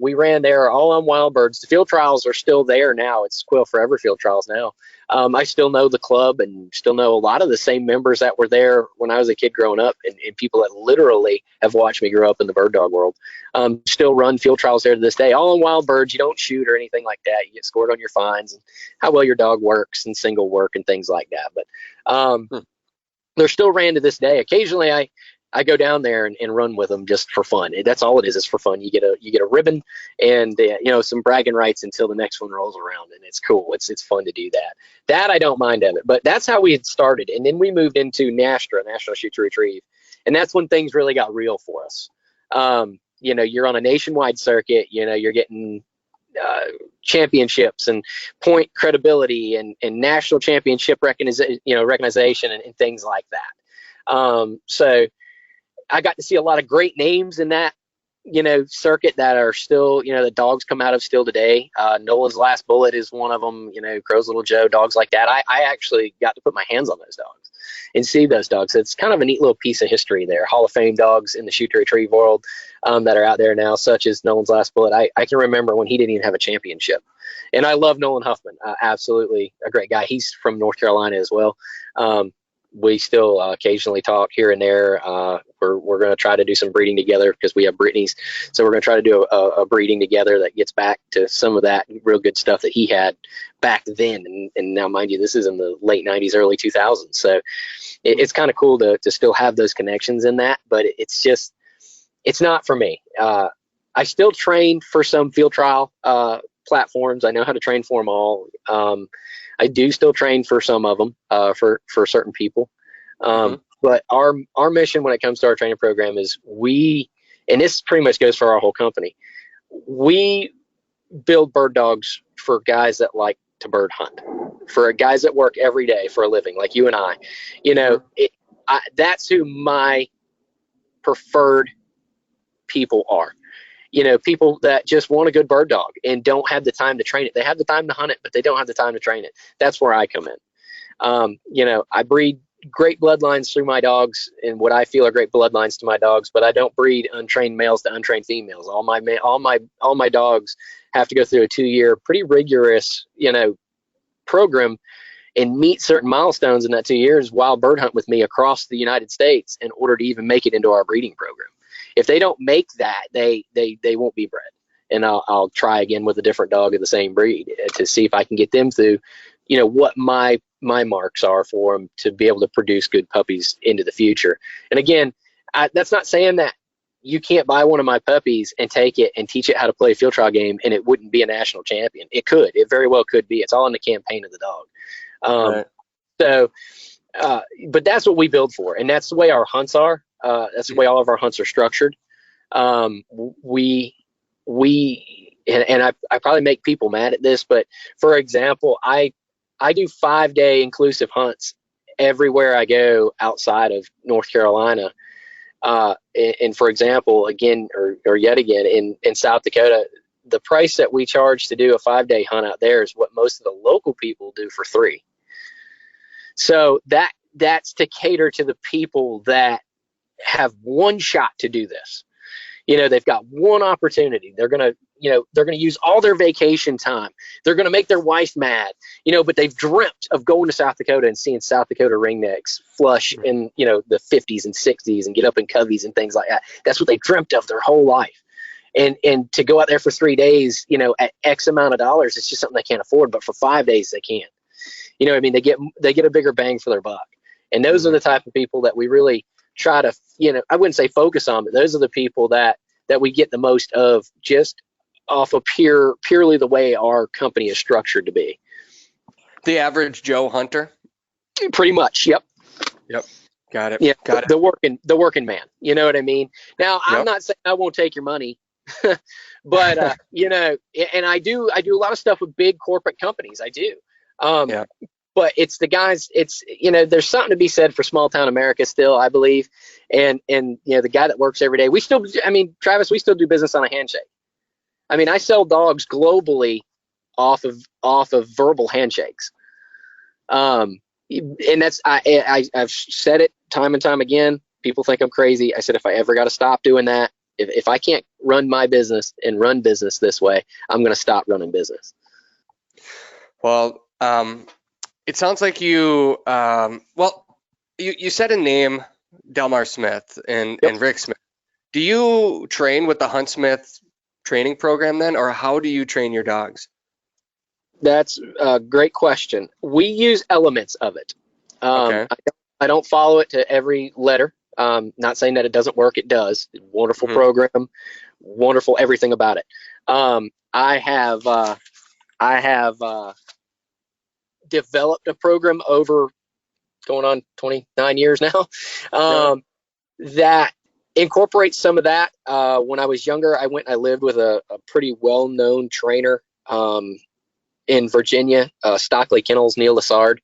we ran there all on wild birds. The field trials are still there now. It's Quail Forever field trials now. I still know the club and still know a lot of the same members that were there when I was a kid growing up, and people that literally have watched me grow up in the bird dog world. Still run field trials there to this day, all on wild birds. You don't shoot or anything like that. You get scored on your fines and how well your dog works and single work and things like that. But they're still ran to this day. Occasionally I go down there and run with them just for fun. That's all it is. It's for fun. You get a ribbon and some bragging rights until the next one rolls around, and it's cool. It's fun to do that. That I don't mind of it, but that's how we had started, and then we moved into NASTRA, National Shoot to Retrieve, and that's when things really got real for us. You're on a nationwide circuit. You're getting championships and point credibility and national championship recognition and things like that. So I got to see a lot of great names in that, circuit that are still, the dogs come out of still today. Nolan's Last Bullet is one of them, Crow's Little Joe, dogs like that. I actually got to put my hands on those dogs and see those dogs. It's kind of a neat little piece of history there. Hall of Fame dogs in the shoot to retrieve world that are out there now, such as Nolan's Last Bullet. I can remember when he didn't even have a championship. And I love Nolan Huffman. Absolutely a great guy. He's from North Carolina as well. We still occasionally talk here and there. We're going to try to do some breeding together because we have Brittany's. So we're going to try to do a breeding together that gets back to some of that real good stuff that he had back then. And now, mind you, this is in the late 90s, early 2000s. So it's kind of cool to still have those connections in that. But it's not for me. I still train for some field trial platforms. I know how to train for them all. I do still train for some of them for certain people. But our mission when it comes to our training program is and this pretty much goes for our whole company, we build bird dogs for guys that like to bird hunt, for guys that work every day for a living, like you and I. That's who my preferred people are. People that just want a good bird dog and don't have the time to train it. They have the time to hunt it, but they don't have the time to train it. That's where I come in. I breed great bloodlines through my dogs and what I feel are great bloodlines to my dogs, but I don't breed untrained males to untrained females. All my dogs have to go through a 2-year, pretty rigorous, program and meet certain milestones in that 2 years while bird hunt with me across the United States in order to even make it into our breeding program. If they don't make that, they won't be bred. And I'll try again with a different dog of the same breed to see if I can get them through, what my marks are for them to be able to produce good puppies into the future. And again, that's not saying that you can't buy one of my puppies and take it and teach it how to play a field trial game and it wouldn't be a national champion. It could. It very well could be. It's all in the campaign of the dog. Right. So, but that's what we build for. And that's the way our hunts are. That's the way all of our hunts are structured. I probably make people mad at this, but for example, I do 5-day inclusive hunts everywhere I go outside of North Carolina. And for example, again, or yet again in South Dakota, the price that we charge to do a 5-day hunt out there is what most of the local people do for 3. So that's to cater to the people that have one shot to do this. They've got one opportunity. They're going to use all their vacation time. They're going to make their wife mad, but they've dreamt of going to South Dakota and seeing South Dakota ringnecks flush in, the 50s and 60s and get up in coveys and things like that. That's what they dreamt of their whole life. And to go out there for 3 days, at X amount of dollars, it's just something they can't afford. But for 5 days, they can. They get a bigger bang for their buck. And those are the type of people that we really try to, I wouldn't say focus on, but those are the people that we get the most of just off of purely the way our company is structured to be. The average Joe hunter? Pretty much. Yep. Got it. Yeah. Got it. The working man. You know what I mean? Now, I'm not saying I won't take your money, but, and I do a lot of stuff with big corporate companies. I do. But it's the guys, there's something to be said for small town America still, I believe. And the guy that works every day, Travis, we still do business on a handshake. I sell dogs globally off of verbal handshakes. And that's, I've said it time and time again. People think I'm crazy. I said, if I ever got to stop doing that, if I can't run my business and run business this way, I'm going to stop running business. Well, it sounds like you said a name, Delmar Smith and Rick Smith. Do you train with the Hunt Smith training program then, or how do you train your dogs? That's a great question. We use elements of it. Okay. I don't follow it to every letter. Not saying that it doesn't work. It does. Wonderful Mhm. program. Wonderful everything about it. I have developed a program over going on 29 years now that incorporates some of that. When I was younger, I went and I lived with a pretty well-known trainer in Virginia, Stockley Kennels, Neil Lassard.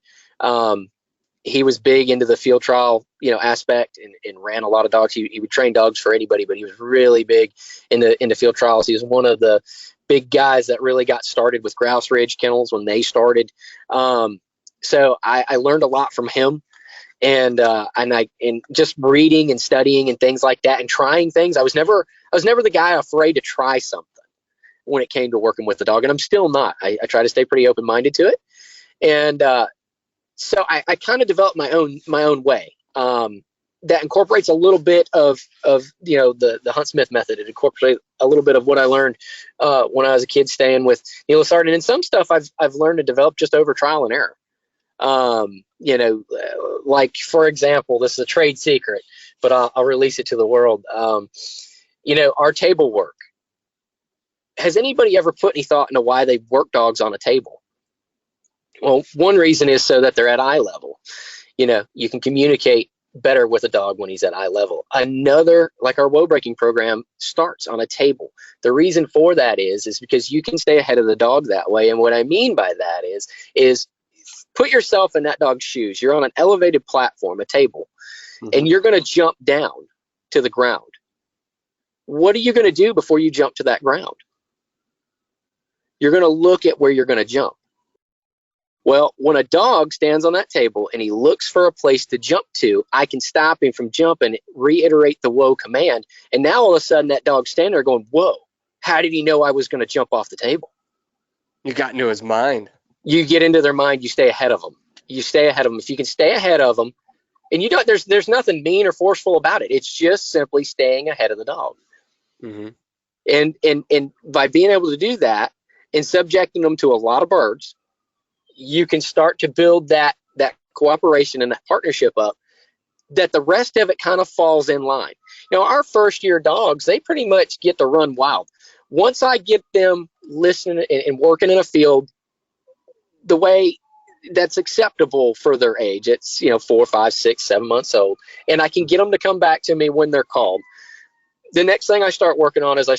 He was big into the field trial, aspect, and ran a lot of dogs. He would train dogs for anybody, but he was really big into field trials. He was one of the big guys that really got started with Grouse Ridge Kennels when they started. So I learned a lot from him, and just reading and studying and things like that, and trying things. I was never the guy afraid to try something when it came to working with the dog, and I'm still not. I try to stay pretty open-minded to it, and so I kind of developed my own way that incorporates a little bit of the Huntsmith method. It incorporates a little bit of what I learned when I was a kid staying with Neil Lassard, and some stuff I've learned to develop just over trial and error. Like, for example, this is a trade secret, but I'll release it to the world. Our table work. Has anybody ever put any thought into why they work dogs on a table? Well, one reason is so that they're at eye level. You can communicate better with a dog when he's at eye level. Another, like our woe breaking program, starts on a table. The reason for that is because you can stay ahead of the dog that way. And what I mean by that is put yourself in that dog's shoes. You're on an elevated platform, a table, and you're going to jump down to the ground. What are you going to do before you jump to that ground? You're going to look at where you're going to jump. Well, when a dog stands on that table and he looks for a place to jump to, I can stop him from jumping, reiterate the whoa command, and now all of a sudden that dog's standing there going, whoa, how did he know I was going to jump off the table? You got into his mind. You get into their mind, you stay ahead of them. You stay ahead of them. If you can stay ahead of them, and there's nothing mean or forceful about it. It's just simply staying ahead of the dog. Mm-hmm. And by being able to do that and subjecting them to a lot of birds, you can start to build that cooperation and that partnership up, that the rest of it kind of falls in line. Our first year dogs, they pretty much get to run wild. Once I get them listening and working in a field the way that's acceptable for their age, it's 4, 5, 6, 7 months old, and I can get them to come back to me when they're called. The next thing I start working on is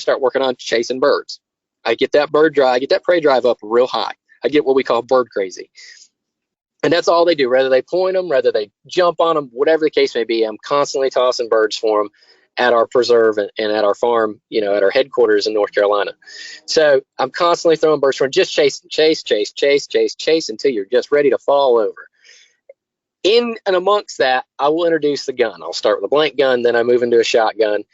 chasing birds. I get that prey drive up real high. I get what we call bird crazy. And that's all they do. Whether they point them, whether they jump on them, whatever the case may be, I'm constantly tossing birds for them at our preserve and at our farm, at our headquarters in North Carolina. So I'm constantly throwing birds for them, just chase until you're just ready to fall over. In and amongst that, I will introduce the gun. I'll start with a blank gun, then I move into a shotgun,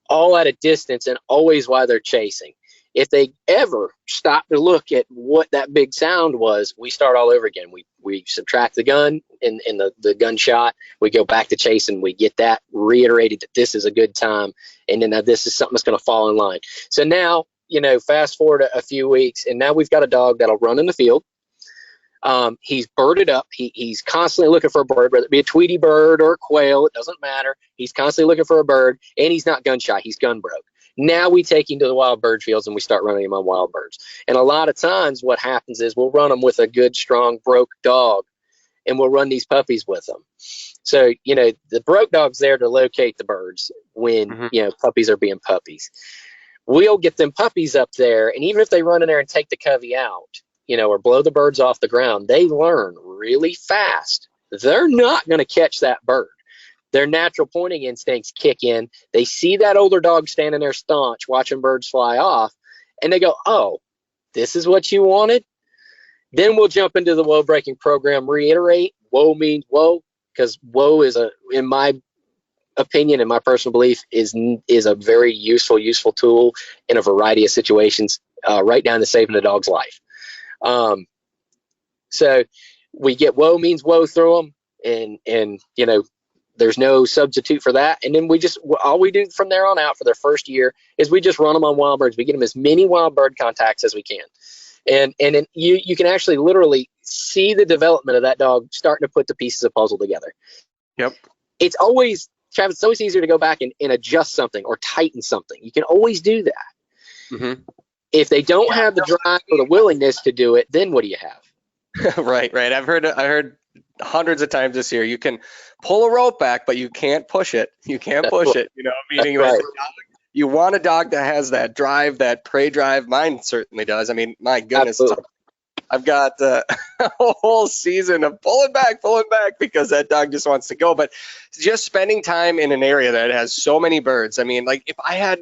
all at a distance and always while they're chasing. If they ever stop to look at what that big sound was, we start all over again. We subtract the gun in the gunshot. We go back to chasing. We get that reiterated that this is a good time, and then this is something that's going to fall in line. So now, fast forward a few weeks, and now we've got a dog that'll run in the field. He's birded up. He's constantly looking for a bird, whether it be a Tweety bird or a quail. It doesn't matter. He's constantly looking for a bird, and he's not gun shy. He's gun broke. Now we take him to the wild bird fields and we start running him on wild birds. And a lot of times what happens is we'll run them with a good, strong, broke dog, and we'll run these puppies with them. So, the broke dog's there to locate the birds when, puppies are being puppies. We'll get them puppies up there, and even if they run in there and take the covey out, or blow the birds off the ground, they learn really fast. They're not going to catch that bird. Their natural pointing instincts kick in. They see that older dog standing there staunch, watching birds fly off, and they go, oh, this is what you wanted? Then we'll jump into the woe breaking program, reiterate. Woe means whoa, because woe is, in my opinion and my personal belief, is a very useful tool in a variety of situations, right down to saving a dog's life. So we get woe means whoa through them, and there's no substitute for that. And then all we do from there on out for their first year is we just run them on wild birds. We get them as many wild bird contacts as we can. And then you can actually literally see the development of that dog starting to put the pieces of puzzle together. Yep. It's always Travis, it's always easier to go back and adjust something or tighten something. You can always do that. Mm-hmm. If they don't have the drive or the willingness to do it, then what do you have? Right. I've heard hundreds of times this year, you can pull a rope back, but you can't push it. You can't push it, meaning that you want a dog that has that drive, that prey drive. Mine certainly does. I mean, my goodness, I've got a whole season of pulling back because that dog just wants to go. But just spending time in an area that has so many birds. I mean, like if I had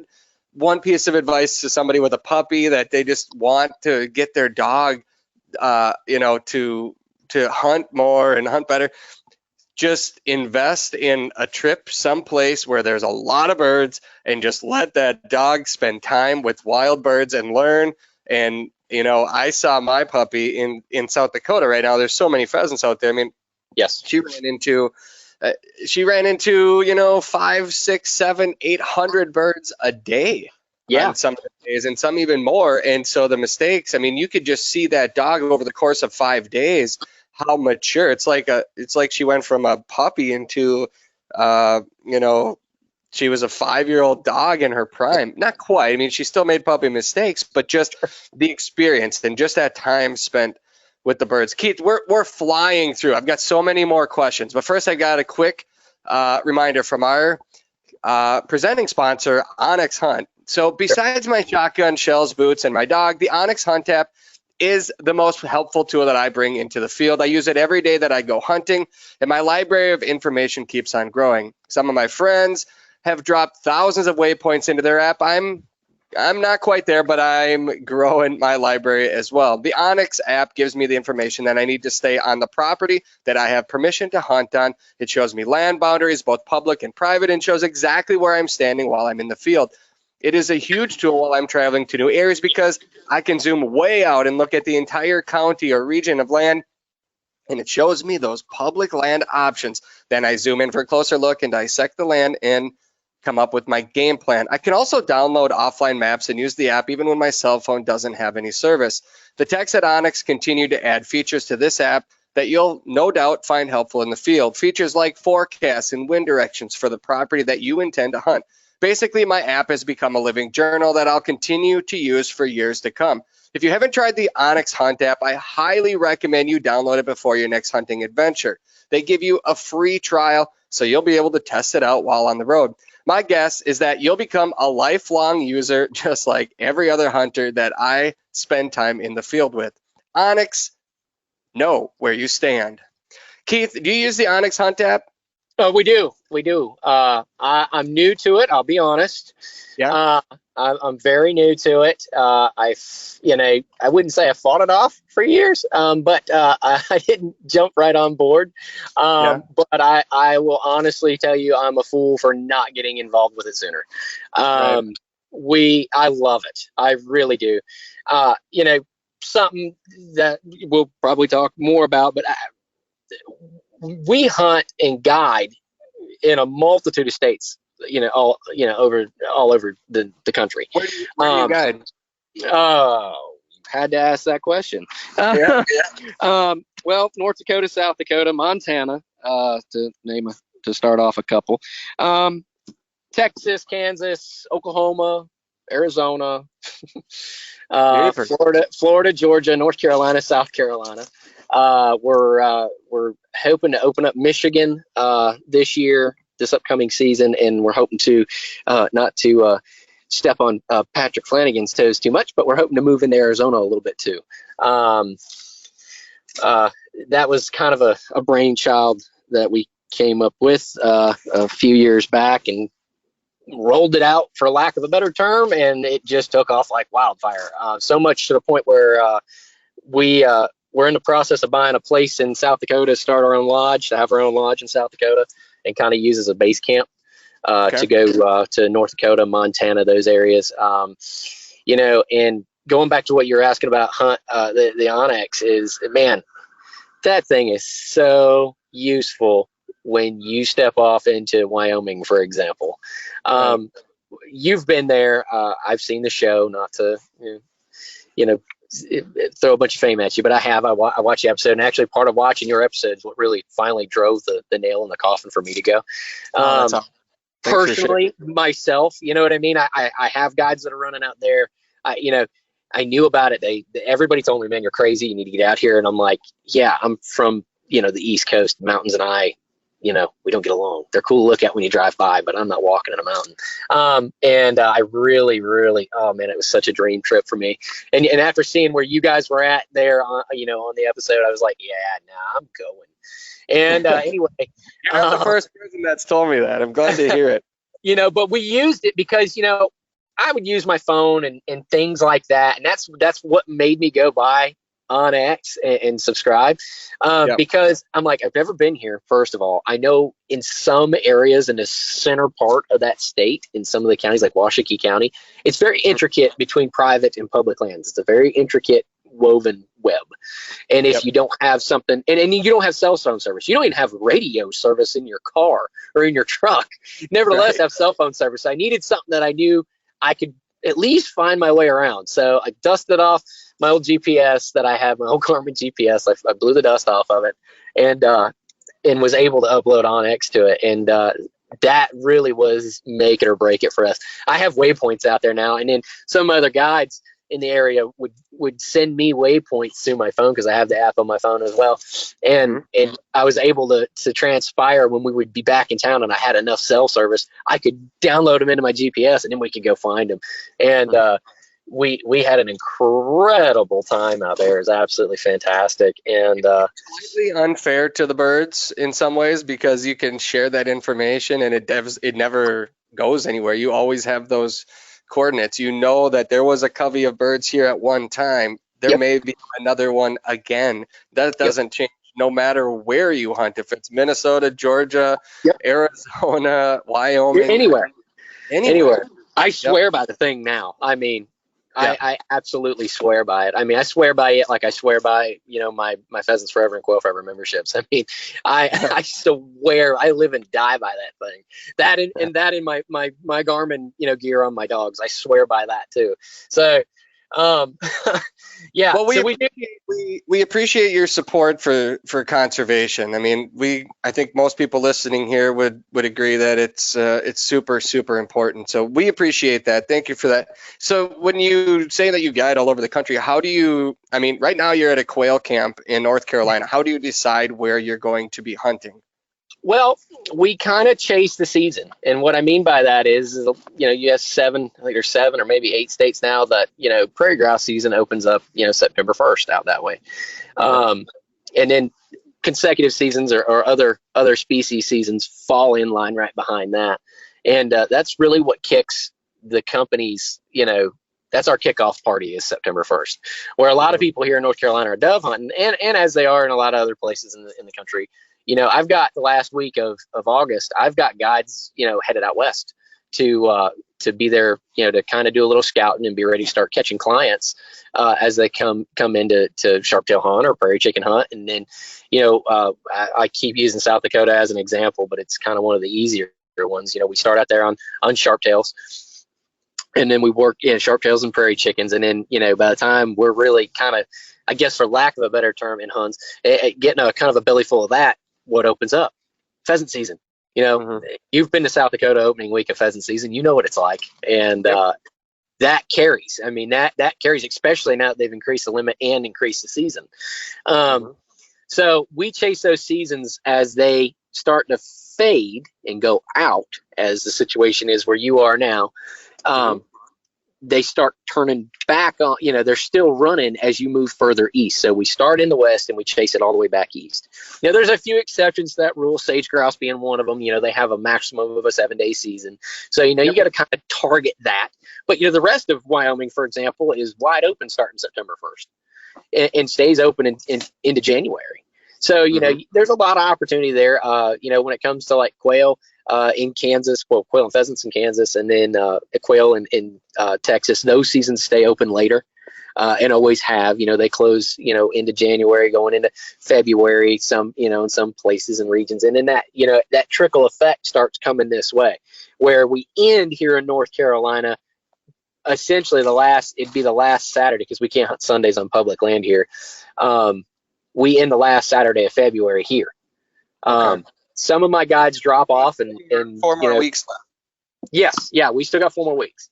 one piece of advice to somebody with a puppy that they just want to get their dog, to hunt more and hunt better, just invest in a trip someplace where there's a lot of birds and just let that dog spend time with wild birds and learn. And, I saw my puppy in South Dakota right now. There's so many pheasants out there. I mean, yes, she ran into 5, 6, 7, 800 birds a day. Yeah. On some days, and some even more. And so the mistakes, I mean, you could just see that dog over the course of 5 days, how mature. It's like she went from a puppy into, she was a 5-year-old dog in her prime. Not quite. I mean, she still made puppy mistakes, but just the experience and just that time spent with the birds. Keith, we're flying through. I've got so many more questions, but first I got a quick reminder from our presenting sponsor, Onyx Hunt. So besides my shotgun, shells, boots, and my dog, the Onyx Hunt app is the most helpful tool that I bring into the field. I use it every day that I go hunting, and my library of information keeps on growing. Some of my friends have dropped thousands of waypoints into their app. I'm not quite there, but I'm growing my library as well. The Onyx app gives me the information that I need to stay on the property that I have permission to hunt on. It shows me land boundaries, both public and private, and shows exactly where I'm standing while I'm in the field. It is a huge tool while I'm traveling to new areas because I can zoom way out and look at the entire county or region of land, and it shows me those public land options. Then I zoom in for a closer look and dissect the land and come up with my game plan. I can also download offline maps and use the app even when my cell phone doesn't have any service. The techs at Onyx continue to add features to this app that you'll no doubt find helpful in the field. Features like forecasts and wind directions for the property that you intend to hunt. Basically, my app has become a living journal that I'll continue to use for years to come. If you haven't tried the Onyx Hunt app, I highly recommend you download it before your next hunting adventure. They give you a free trial, so you'll be able to test it out while on the road. My guess is that you'll become a lifelong user just like every other hunter that I spend time in the field with. Onyx, know where you stand. Keith, do you use the Onyx Hunt app? We do. I'm new to it. I'll be honest. Yeah. I'm very new to it. I wouldn't say I fought it off for years, but I didn't jump right on board. But I will honestly tell you, I'm a fool for not getting involved with it sooner. I love it. I really do. Something that we'll probably talk more about, but we hunt and guide in a multitude of states, all over the country. Where do you guide? Oh, had to ask that question. Well, North Dakota, South Dakota, Montana, to start off a couple. Texas, Kansas, Oklahoma, Arizona, Florida, Georgia, North Carolina, South Carolina. We're hoping to open up Michigan this upcoming season, and we're hoping to not to step on Patrick Flanagan's toes too much, but we're hoping to move into Arizona a little bit too. That was kind of a brainchild that we came up with a few years back and rolled it out, for lack of a better term, and it just took off like wildfire. So much to the point where we're in the process of buying a place in South Dakota to start our own lodge, to have our own lodge in South Dakota, and kind of use as a base camp to go to North Dakota, Montana, those areas. And going back to what you're asking about the Onyx is, man, that thing is so useful when you step off into Wyoming, for example. You've been there. I've seen the show, not to, throw a bunch of fame at you, but I have. I watched the episode, and actually part of watching your episode is what really finally drove the nail in the coffin for me to go. personally, myself, you know what I mean? I have guides that are running out there. I knew about it. Everybody told me, man, you're crazy. You need to get out here. And I'm like, yeah, I'm from, the East Coast. Mountains and I, we don't get along. They're cool to look at when you drive by, but I'm not walking in a mountain. And I really, really, oh man, it was such a dream trip for me. And after seeing where you guys were at there, on the episode, I was like, yeah, nah, I'm going. And anyway, you're not the first person that's told me that. I'm glad to hear it. But we used it because, I would use my phone and things like that. And that's what made me go buy OnX and subscribe, because I'm like, I've never been here. First of all, I know in some areas in the center part of that state, in some of the counties like Washakie County, it's very intricate between private and public lands. It's a very intricate woven web. And if you don't have something, and you don't have cell phone service, you don't even have radio service in your car or in your truck, nevertheless have cell phone service. I needed something that I knew I could at least find my way around. So I dusted off my old GPS that I had, my old Garmin GPS. I blew the dust off of it and was able to upload OnX to it. And that really was make it or break it for us. I have waypoints out there now, and then some other guides in the area would send me waypoints through my phone because I have the app on my phone as well. And I was able to transpire when we would be back in town and I had enough cell service, I could download them into my GPS and then we could go find them. And we had an incredible time out there. It was absolutely fantastic. And slightly unfair to the birds in some ways because you can share that information and it never goes anywhere. You always have those coordinates. You know that there was a covey of birds here at one time. There may be another one again. That doesn't change no matter where you hunt. If it's Minnesota, Georgia, Arizona, Wyoming, anywhere. I swear by the thing now. I mean, I absolutely swear by it. I mean, I swear by it like I swear by, my Pheasants Forever and Quail Forever memberships. I mean, I swear I live and die by that thing. That in my Garmin, gear on my dogs. I swear by that too. So, yeah. Well, we appreciate your support for conservation. I mean, I think most people listening here would agree that it's super, super important. So we appreciate that. Thank you for that. So when you say that you guide all over the country, right now you're at a quail camp in North Carolina. How do you decide where you're going to be hunting? Well, we kind of chase the season. And what I mean by that is, you have 7 or maybe 8 states now that, prairie grouse season opens up, September 1st out that way. And then consecutive seasons or other species seasons fall in line right behind that. And that's really what kicks the companies, that's our kickoff party is September 1st, where a lot of people here in North Carolina are dove hunting and as they are in a lot of other places in the country. I've got the last week of August, I've got guides, headed out west to be there, to kind of do a little scouting and be ready to start catching clients as they come into sharptail hunt or prairie chicken hunt. And then, I keep using South Dakota as an example, but it's kind of one of the easier ones. We start out there on sharptails. And then we work sharptails and prairie chickens. And then, by the time we're really kind of, I guess for lack of a better term in hunts, getting a kind of a belly full of that, what opens up? Pheasant season. You've been to South Dakota opening week of pheasant season. You know what it's like. And that carries. I mean, that carries, especially now that they've increased the limit and increased the season. So we chase those seasons as they start to fade and go out, as the situation is where you are now. They start turning back on, they're still running as you move further east. So we start in the west and we chase it all the way back east. Now, there's a few exceptions to that rule, sage grouse being one of them. They have a maximum of a 7-day season. So, you got to kind of target that. But, the rest of Wyoming, for example, is wide open starting September 1st and stays open into January. So, there's a lot of opportunity there, when it comes to like quail. In Kansas, quail and pheasants in Kansas, and then quail in Texas. Those seasons stay open later and always have. They close, into January, going into February, some, in some places and regions. And then that, that trickle effect starts coming this way, where we end here in North Carolina, essentially it'd be the last Saturday, because we can't hunt Sundays on public land here. We end the last Saturday of February here. Okay. Some of my guides drop off and 4 more weeks left. Yes, yeah, we still got 4 more weeks.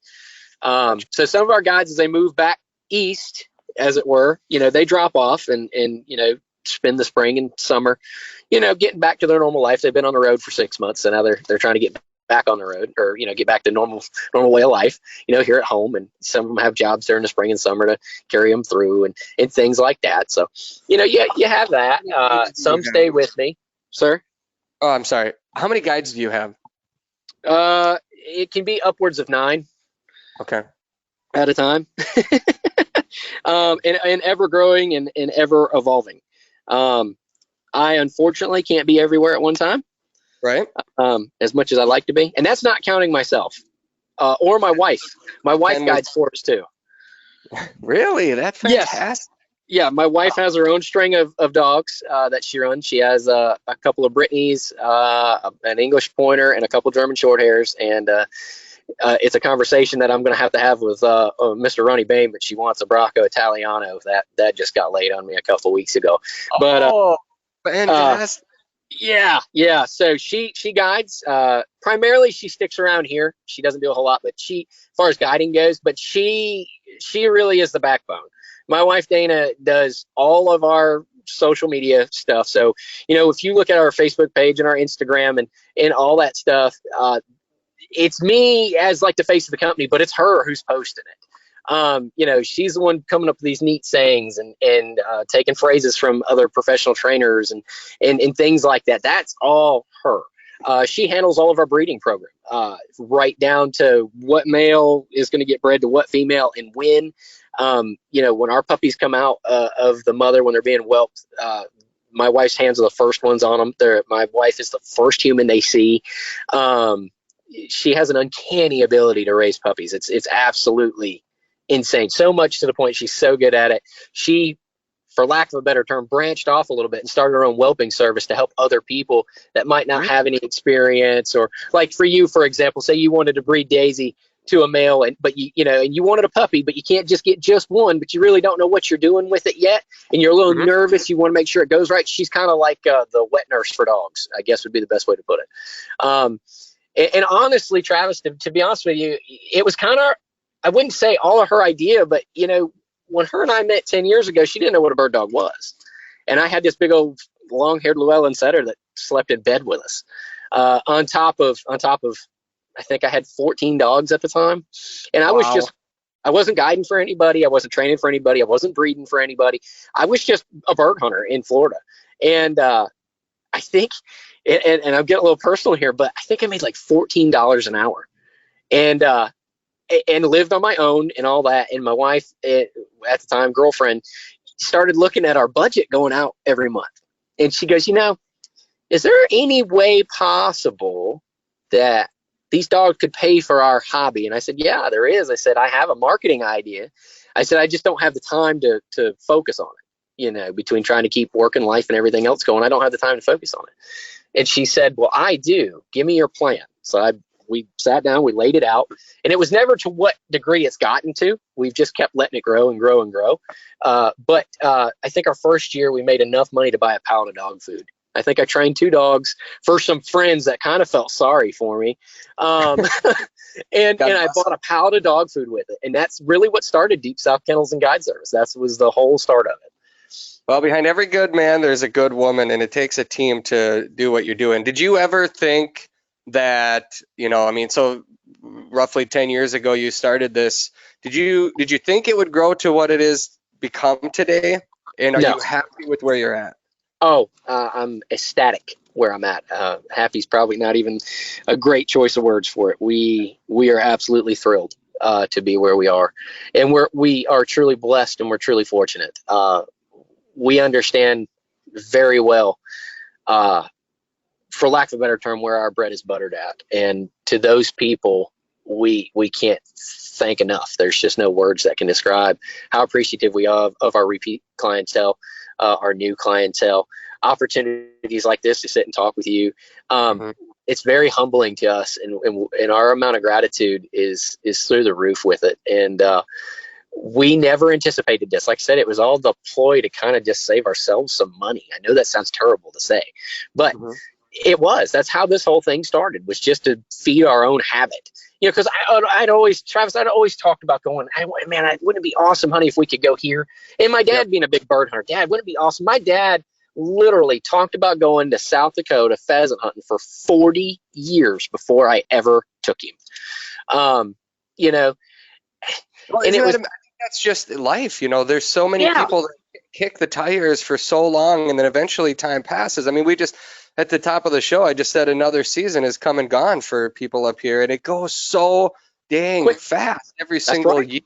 So some of our guides, as they move back east, as it were, they drop off and spend the spring and summer, getting back to their normal life. They've been on the road for 6 months, so now they're trying to get back on the road, or get back to normal way of life, here at home. And some of them have jobs during the spring and summer to carry them through and things like that. So you have that. Some stay with me, sir. Oh, I'm sorry. How many guides do you have? It can be upwards of 9. Okay. At a time. And ever growing and ever evolving. I unfortunately can't be everywhere at one time. Right. As much as I like to be. And that's not counting myself. Or my wife. My wife guides for us too. Really? That's fantastic. Yes. Yeah, my wife has her own string of dogs that she runs. She has a couple of Brittany's, an English pointer, and a couple of German short hairs. And it's a conversation that I'm going to have with Mr. Ronnie Bain, but she wants a Bracco Italiano. That just got laid on me a couple of weeks ago. But fantastic. Yeah. So she guides. Primarily, she sticks around here. She doesn't do a whole lot, but as far as guiding goes, but she really is the backbone. My wife Dana does all of our social media stuff. So if you look at our Facebook page and our Instagram and all that stuff, it's me as like the face of the company, but it's her who's posting it. She's the one coming up with these neat sayings and taking phrases from other professional trainers and things like that. That's all her. She handles all of our breeding program, right down to what male is going to get bred to what female and when. When our puppies come out of the mother, when they're being whelped, my wife's hands are the first ones on them. My wife is the first human they see. She has an uncanny ability to raise puppies. It's absolutely insane. So much to the point she's so good at it. She, for lack of a better term, branched off a little bit and started her own whelping service to help other people that might not have any experience. Or like for you, for example, say you wanted to breed Daisy to a male, but you wanted a puppy, but you can't just get just one, but you really don't know what you're doing with it yet, and you're a little nervous. You want to make sure it goes right. She's kind of like the wet nurse for dogs, I guess would be the best way to put it. And honestly, Travis, to be honest with you, it was kind of, I wouldn't say all of her idea, but when her and I met 10 years ago, she didn't know what a bird dog was, and I had this big old long-haired Llewellyn setter that slept in bed with us. On top of I think I had 14 dogs at the time. And I wasn't guiding for anybody. I wasn't training for anybody. I wasn't breeding for anybody. I was just a bird hunter in Florida. And I think, and I'm getting a little personal here, but I think I made like $14 an hour and lived on my own and all that. And my wife, at the time, girlfriend, started looking at our budget going out every month. And she goes, is there any way possible that these dogs could pay for our hobby? And I said, yeah, there is. I said, I have a marketing idea. I said, I just don't have the time to focus on it. Between trying to keep working life and everything else going, I don't have the time to focus on it. And she said, well, I do. Give me your plan. So we sat down, we laid it out, and it was never to what degree it's gotten to. We've just kept letting it grow and grow and grow. But I think our first year we made enough money to buy a pound of dog food. I think I trained 2 dogs for some friends that kind of felt sorry for me. And I bought a pallet of dog food with it. And that's really what started Deep South Kennels and Guide Service. That was the whole start of it. Well, behind every good man, there's a good woman, and it takes a team to do what you're doing. Did you ever think that, so roughly 10 years ago, you started this. Did you think it would grow to what it is become today? And are you happy with where you're at? Oh, I'm ecstatic where I'm at. Happy's probably not even a great choice of words for it. We are absolutely thrilled to be where we are, and we are truly blessed, and we're truly fortunate. We understand very well, for lack of a better term, where our bread is buttered at, and to those people, we can't thank enough. There's just no words that can describe how appreciative we are of our repeat clientele. Our new clientele, opportunities like this to sit and talk with you. It's very humbling to us, and our amount of gratitude is through the roof with it. And we never anticipated this. Like I said, it was all the ploy to kind of just save ourselves some money. I know that sounds terrible to say, but It was. That's how this whole thing started, was just to feed our own habit. You know, because I'd always talked about going, man, wouldn't it be awesome, honey, if we could go here? And my dad, being a big bird hunter, Dad, wouldn't it be awesome? My dad literally talked about going to South Dakota pheasant hunting for 40 years before I ever took him. You know, well, and it was, I think that's just life. You know, there's so many yeah, people that kick the tires for so long, and then eventually time passes. I mean, we just, at the top of the show, I just said another season has come and gone for people up here, and it goes so dang quick. fast every That's single right. year.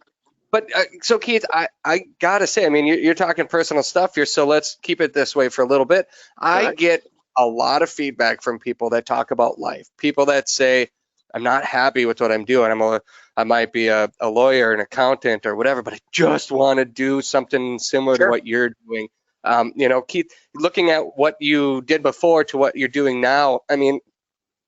But so Keith, I gotta say, I mean, you're talking personal stuff here, so let's keep it this way for a little bit. I Right. get a lot of feedback from people that talk about life, people that say, I'm not happy with what I'm doing. I might be a lawyer, an accountant, or whatever, but I just want to do something similar to Sure. what you're doing. You know, Keith, looking at what you did before to what you're doing now, I mean,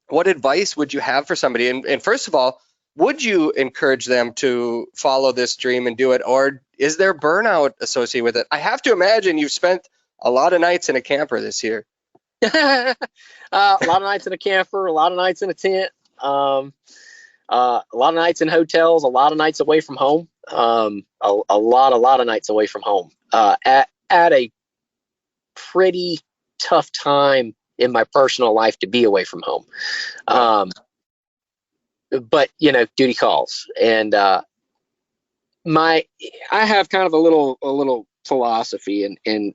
what advice would you have for somebody? And first of all, would you encourage them to follow this dream and do it, or is there burnout associated with it? I have to imagine you've spent a lot of nights in a camper this year. A lot of nights in a camper, a lot of nights in a tent, a lot of nights in hotels, a lot of nights away from home, a lot of nights away from home, at a pretty tough time in my personal life to be away from home. But you know, duty calls, and I have kind of a little philosophy, and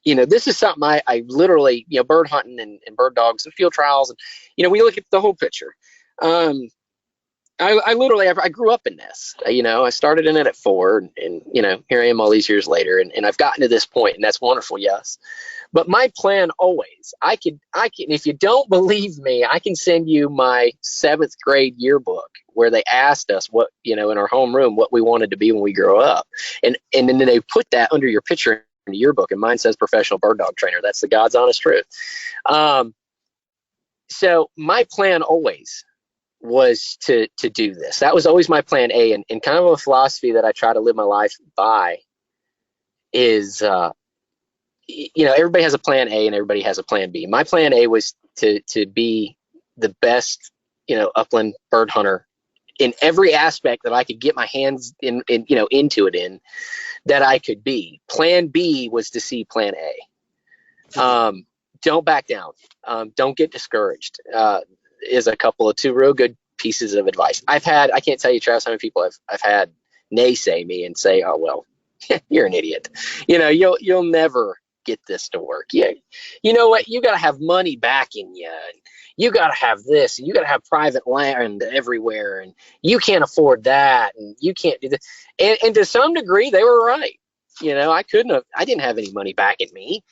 you know, this is something I literally, you know, bird hunting and bird dogs and field trials, and you know, we look at the whole picture. I grew up in this. You know, I started in it at 4, and you know, here I am all these years later, and I've gotten to this point, and that's wonderful, yes. But my plan always, I can, if you don't believe me, I can send you my 7th grade yearbook where they asked us what, you know, in our homeroom, what we wanted to be when we grow up, and then they put that under your picture in the yearbook, and mine says professional bird dog trainer. That's the God's honest truth. So my plan always was to do this. That was always my plan A, and kind of a philosophy that I try to live my life by is, you know, everybody has a plan A and everybody has a plan B. My plan A was to be the best, you know, upland bird hunter in every aspect that I could get my hands in you know, into it in, that I could be. Plan B was to see plan A. Don't back down. Don't get discouraged. Is a couple of 2 real good pieces of advice. I can't tell you, Travis, how many people I've had naysay me and say, oh, well, you're an idiot. You know, you'll never get this to work. Yeah. You know what? You got to have money backing you. And you got to have this, and you got to have private land everywhere, and you can't afford that, and you can't do this. And to some degree, they were right. You know, I didn't have any money backing me.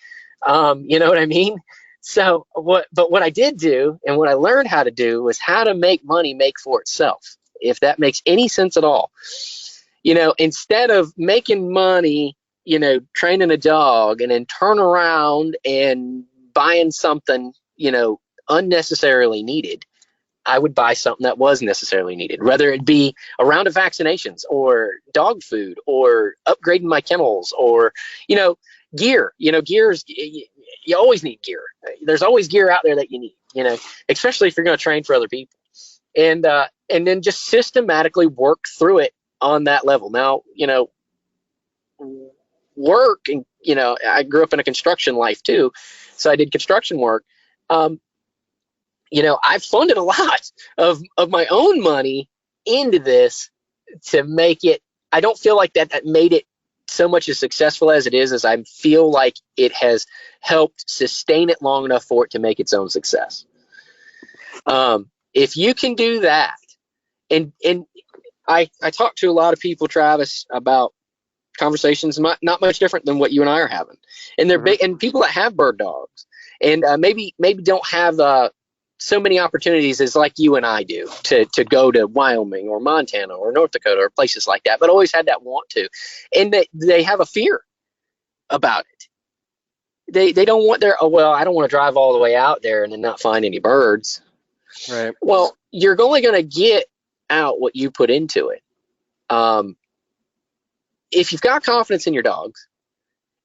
You know what I mean? So what I did do, and what I learned how to do, was how to make money make for itself, if that makes any sense at all. You know, instead of making money, you know, training a dog and then turn around and buying something, you know, unnecessarily needed, I would buy something that was necessarily needed, whether it be a round of vaccinations or dog food or upgrading my kennels or, you know, gear. You know, gears, you always need gear. There's always gear out there that you need, you know, especially if you're going to train for other people. And then just systematically work through it on that level. Now, you know, work, and, you know, I grew up in a construction life too, so I did construction work. You know, I've funded a lot of my own money into this to make it. I don't feel like that made it so much as successful as it is, as I feel like it has helped sustain it long enough for it to make its own success. If you can do that, and I talk to a lot of people, Travis, about conversations not much different than what you and I are having, and they're big, and people that have bird dogs, and maybe don't have so many opportunities as like you and I do to go to Wyoming or Montana or North Dakota or places like that, but always had that want to, and they have a fear about it. They don't want I don't want to drive all the way out there and then not find any birds. Right. Well, you're only going to get out what you put into it. If you've got confidence in your dogs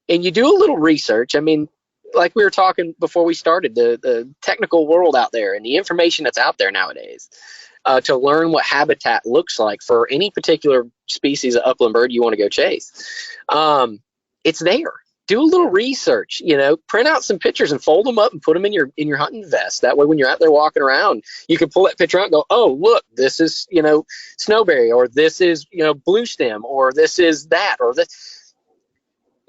and you do a little research, I mean, like we were talking before we started, the technical world out there and the information that's out there nowadays, to learn what habitat looks like for any particular species of upland bird you want to go chase. It's there. Do a little research, print out some pictures and fold them up and put them in your hunting vest. That way, when you're out there walking around, you can pull that picture out and go, oh, look, this is, snowberry, or this is, blue stem, or this is that, or this.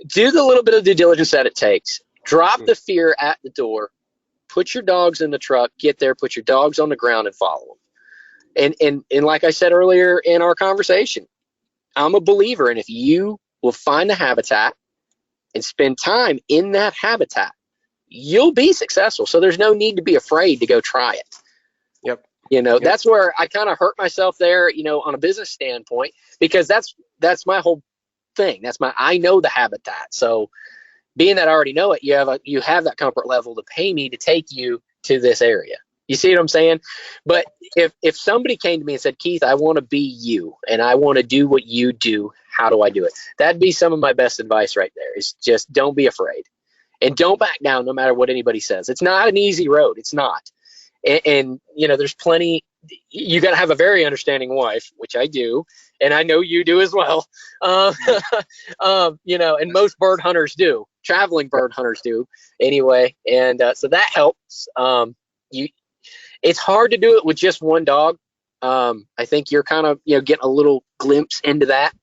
Do the little bit of due diligence that it takes. Drop the fear at the door. Put your dogs in the truck. Get there. Put your dogs on the ground and follow them. And like I said earlier in our conversation, I'm a believer in if you will find a habitat and spend time in that habitat, you'll be successful. So there's no need to be afraid to go try it. Yep. That's where I kind of hurt myself there, on a business standpoint, because that's my whole thing. I know the habitat. So being that I already know it, you have that comfort level to pay me to take you to this area. You see what I'm saying? But if somebody came to me and said, Keith, I want to be you and I want to do what you do, how do I do it? That'd be some of my best advice right there, is just don't be afraid and don't back down no matter what anybody says. It's not an easy road. It's not. And there's plenty. You got to have a very understanding wife, which I do. And I know you do as well. And most bird hunters do. Traveling bird hunters do anyway. And so that helps. It's hard to do it with just one dog. I think you're kind of, getting a little glimpse into that.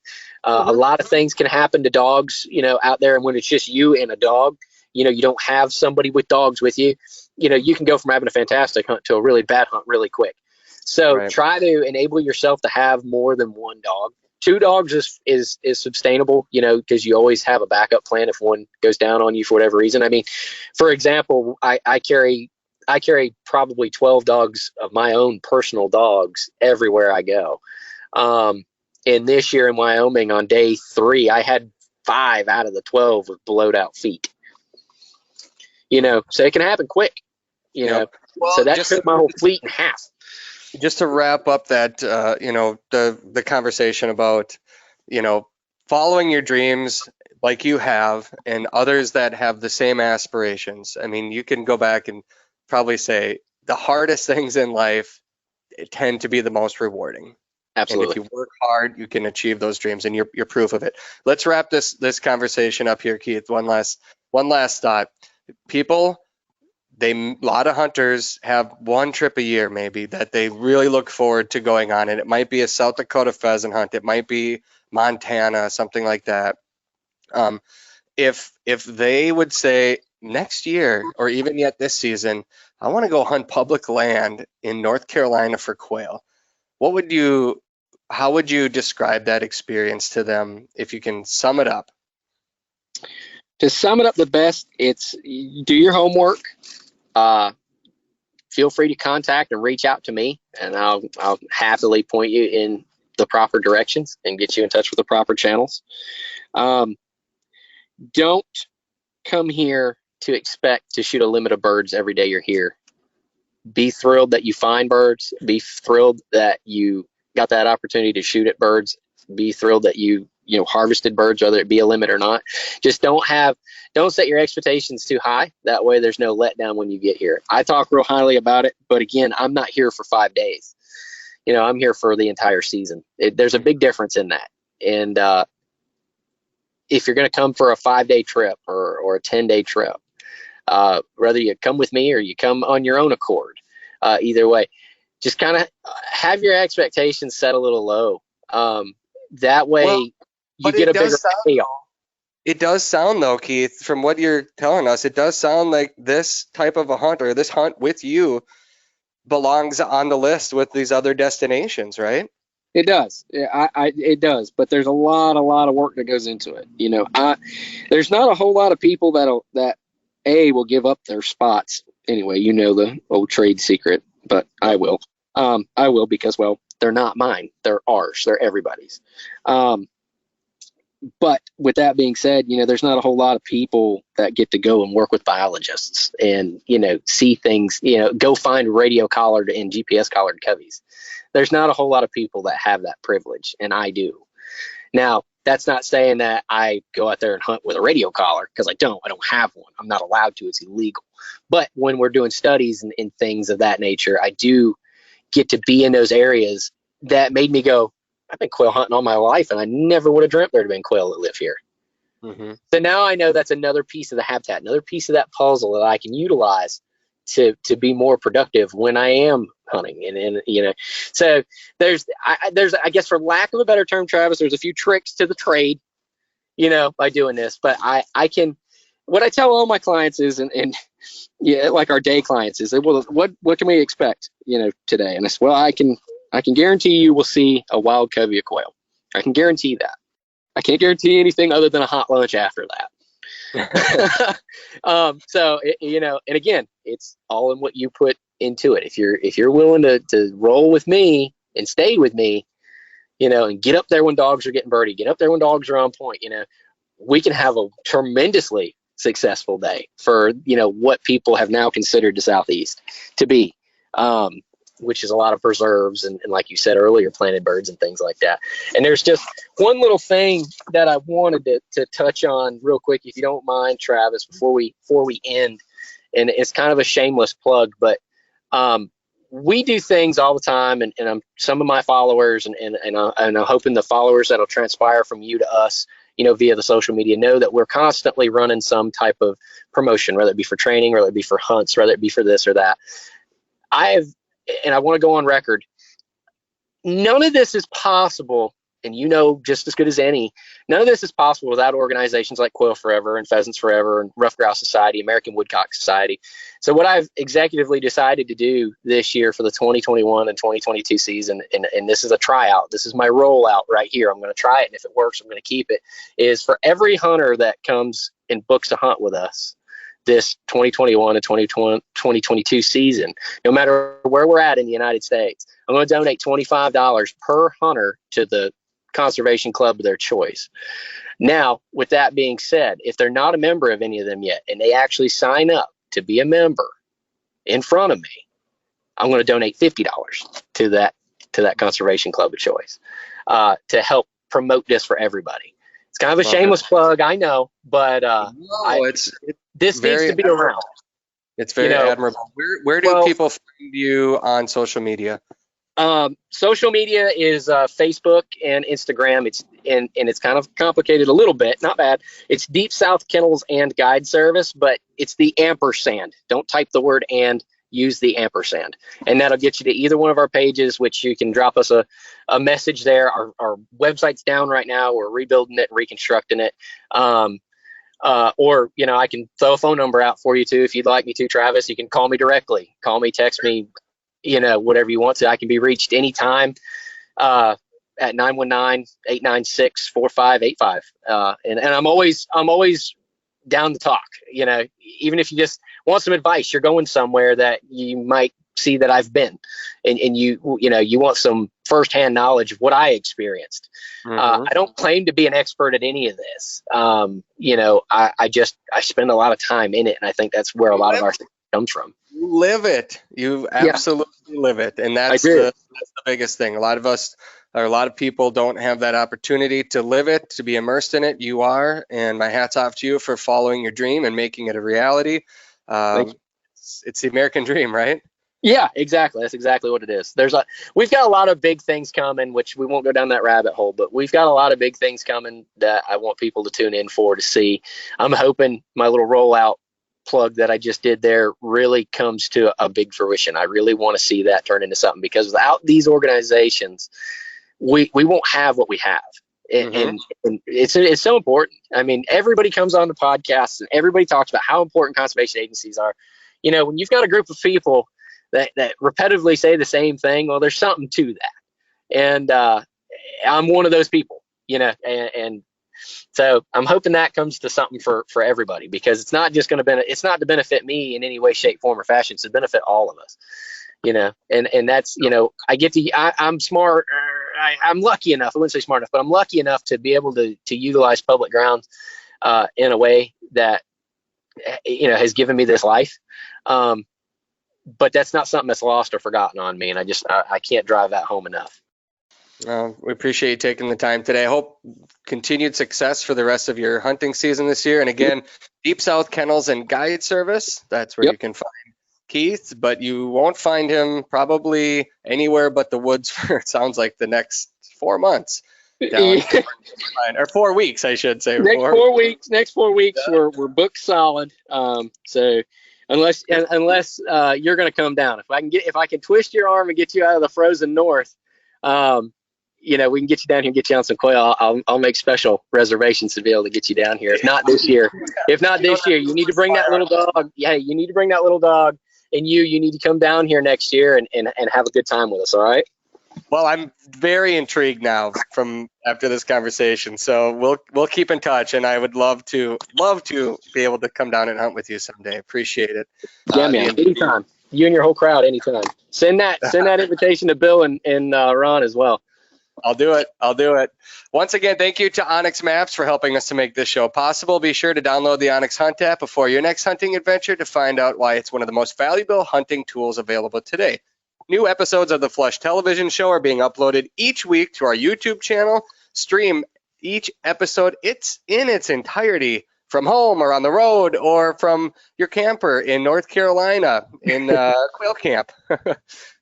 A lot of things can happen to dogs, out there. And when it's just you and a dog, you don't have somebody with dogs with you, you can go from having a fantastic hunt to a really bad hunt really quick. So Try to enable yourself to have more than one dog. 2 dogs is sustainable, because you always have a backup plan if one goes down on you for whatever reason. I mean, for example, I carry probably 12 dogs of my own personal dogs everywhere I go. And this year in Wyoming on day 3, I had 5 out of the 12 with blowed out feet. So it can happen quick. Well, so that took my whole fleet in half. Just to wrap up that, the conversation about, following your dreams like you have and others that have the same aspirations. I mean, you can go back and probably say the hardest things in life tend to be the most rewarding. Absolutely. And if you work hard, you can achieve those dreams, and you're proof of it. Let's wrap this conversation up here, Keith. One last thought. People, a lot of hunters have one trip a year maybe that they really look forward to going on, and it might be a South Dakota pheasant hunt, it might be Montana, something like that. If they would say next year or even yet this season, I want to go hunt public land in North Carolina for quail, how would you describe that experience to them if you can sum it up? To sum it up the best, it's do your homework. Feel free to contact and reach out to me, and I'll happily point you in the proper directions and get you in touch with the proper channels. Don't come here to expect to shoot a limit of birds every day you're here. Be thrilled that you find birds. Be thrilled that you got that opportunity to shoot at birds. Be thrilled that you harvested birds, whether it be a limit or not. Just don't set your expectations too high. That way there's no letdown when you get here. I talk real highly about it, but again, I'm not here for 5 days. I'm here for the entire season. There's a big difference in that. And if you're going to come for a 5-day trip or a 10-day trip, whether you come with me or you come on your own accord, either way, just kind of have your expectations set a little low. That way you get a bigger payoff. It does sound, though, Keith, from what you're telling us, it does sound like this type of a hunt, or this hunt with you, belongs on the list with these other destinations, right? It does. It does. But there's a lot of work that goes into it. There's not a whole lot of people that will give up their spots. Anyway, the old trade secret, but I will. I will because, they're not mine. They're ours. They're everybody's. But with that being said, there's not a whole lot of people that get to go and work with biologists and, see things, go find radio collared and GPS collared coveys. There's not a whole lot of people that have that privilege, and I do. Now, that's not saying that I go out there and hunt with a radio collar, because I don't have one. I'm not allowed to. It's illegal. But when we're doing studies and things of that nature, I do get to be in those areas that made me go, I've been quail hunting all my life, and I never would have dreamt there'd have been quail that live here. Mm-hmm. So now I know that's another piece of the habitat, another piece of that puzzle that I can utilize to be more productive when I am hunting. And you know, so there's I guess, for lack of a better term, Travis, there's a few tricks to the trade, you know, by doing this. But I can, what I tell all my clients is, and yeah, like our day clients is, well, what can we expect, you know, today? And I said, well, I can guarantee you will see a wild covey of quail. I can guarantee that. I can't guarantee anything other than a hot lunch after that. So you know, and again, it's all in what you put into it. If you're willing to roll with me and stay with me, you know, and get up there when dogs are getting birdie, get up there when dogs are on point, you know, we can have a tremendously successful day for, you know, what people have now considered the Southeast to be, which is a lot of preserves and like you said earlier, planted birds and things like that. And there's just one little thing that I wanted to touch on real quick, if you don't mind, Travis, before we end. And it's kind of a shameless plug, but we do things all the time, and some of my followers and I'm hoping the followers that'll transpire from you to us, you know, via the social media, know that we're constantly running some type of promotion, whether it be for training, whether it be for hunts, whether it be for this or that. And I want to go on record, none of this is possible, and you know just as good as any, none of this is possible without organizations like Quail Forever and Pheasants Forever and Rough Grouse Society, American Woodcock Society. So what I've executively decided to do this year for the 2021 and 2022 season, and this is a tryout, this is my rollout right here, I'm going to try it, and if it works, I'm going to keep it, is for every hunter that comes and books a hunt with us this 2021 and 2022 season, no matter where we're at in the United States, I'm going to donate $25 per hunter to the conservation club of their choice. Now, with that being said, if they're not a member of any of them yet, and they actually sign up to be a member in front of me, I'm going to donate $50 to that conservation club of choice, to help promote this for everybody. It's kind of a shameless plug, I know, but this needs to be around. It's very admirable. Where do people find you on social media? Social media is Facebook and Instagram. It's kind of complicated a little bit, not bad. It's Deep South Kennels and Guide Service, but it's the ampersand. Don't type the word and, use the ampersand, and that'll get you to either one of our pages, which you can drop us a message there. Our website's down right now. We're rebuilding it, reconstructing it. Or, you know, I can throw a phone number out for you too, if you'd like me to, Travis. You can call me directly, text me, you know, whatever you want to. I can be reached anytime at 919-896-4585. And I'm always down to talk, you know, even if you just want some advice, you're going somewhere that you might see that I've been, and you want some firsthand knowledge of what I experienced. Mm-hmm. I don't claim to be an expert at any of this. You know, I spend a lot of time in it, and I think that's where a lot of our stuff comes from. You live it. You absolutely live it, and that's the biggest thing. A lot of people don't have that opportunity to live it, to be immersed in it. You are, and my hat's off to you for following your dream and making it a reality. It's the American dream, right? Yeah, exactly. That's exactly what it is. We've got a lot of big things coming, which we won't go down that rabbit hole, but we've got a lot of big things coming that I want people to tune in for, to see. I'm hoping my little rollout plug that I just did there really comes to a big fruition. I really want to see that turn into something, because without these organizations, we won't have what we have. And it's so important. I mean, everybody comes on the podcast and everybody talks about how important conservation agencies are. You know, when you've got a group of people that repetitively say the same thing, well, there's something to that. And I'm one of those people, you know, and so I'm hoping that comes to something for everybody, because it's not just going to it's not to benefit me in any way, shape, form, or fashion. It's to benefit all of us, you know, and that's, you know, I'm smart. I'm lucky enough. I wouldn't say smart enough, but I'm lucky enough to be able to utilize public grounds in a way that, you know, has given me this life. But that's not something that's lost or forgotten on me. And I can't drive that home enough. We appreciate you taking the time today. I hope continued success for the rest of your hunting season this year. And again, Deep South Kennels and Guide Service, that's where you can find Keith, but you won't find him probably anywhere but the woods for, it sounds like, the next 4 months. Or 4 weeks, I should say. Next 4 weeks, we're booked solid. So unless you're going to come down, if I can twist your arm and get you out of the frozen north, we can get you down here and get you on some quail. I'll make special reservations to be able to get you down here. If not this year, you need to bring that little dog. Yeah, you need to bring that little dog, and you need to come down here next year and have a good time with us. All right. Well, I'm very intrigued now from after this conversation. So we'll keep in touch, and I would love to be able to come down and hunt with you someday. Appreciate it. Yeah, man. Anytime. You and your whole crowd, anytime. Send that invitation to Bill and Ron as well. I'll do it. Once again, thank you to Onyx Maps for helping us to make this show possible. Be sure to download the Onyx Hunt app before your next hunting adventure to find out why it's one of the most valuable hunting tools available today. New episodes of the Flush Television Show are being uploaded each week to our YouTube channel. Stream each episode in its entirety from home or on the road or from your camper in North Carolina in Quail Camp.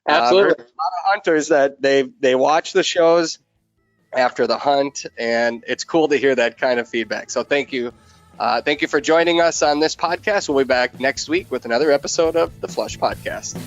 Absolutely. There's a lot of hunters that they watch the shows after the hunt, and it's cool to hear that kind of feedback. So thank you. Thank you for joining us on this podcast. We'll be back next week with another episode of the Flush Podcast.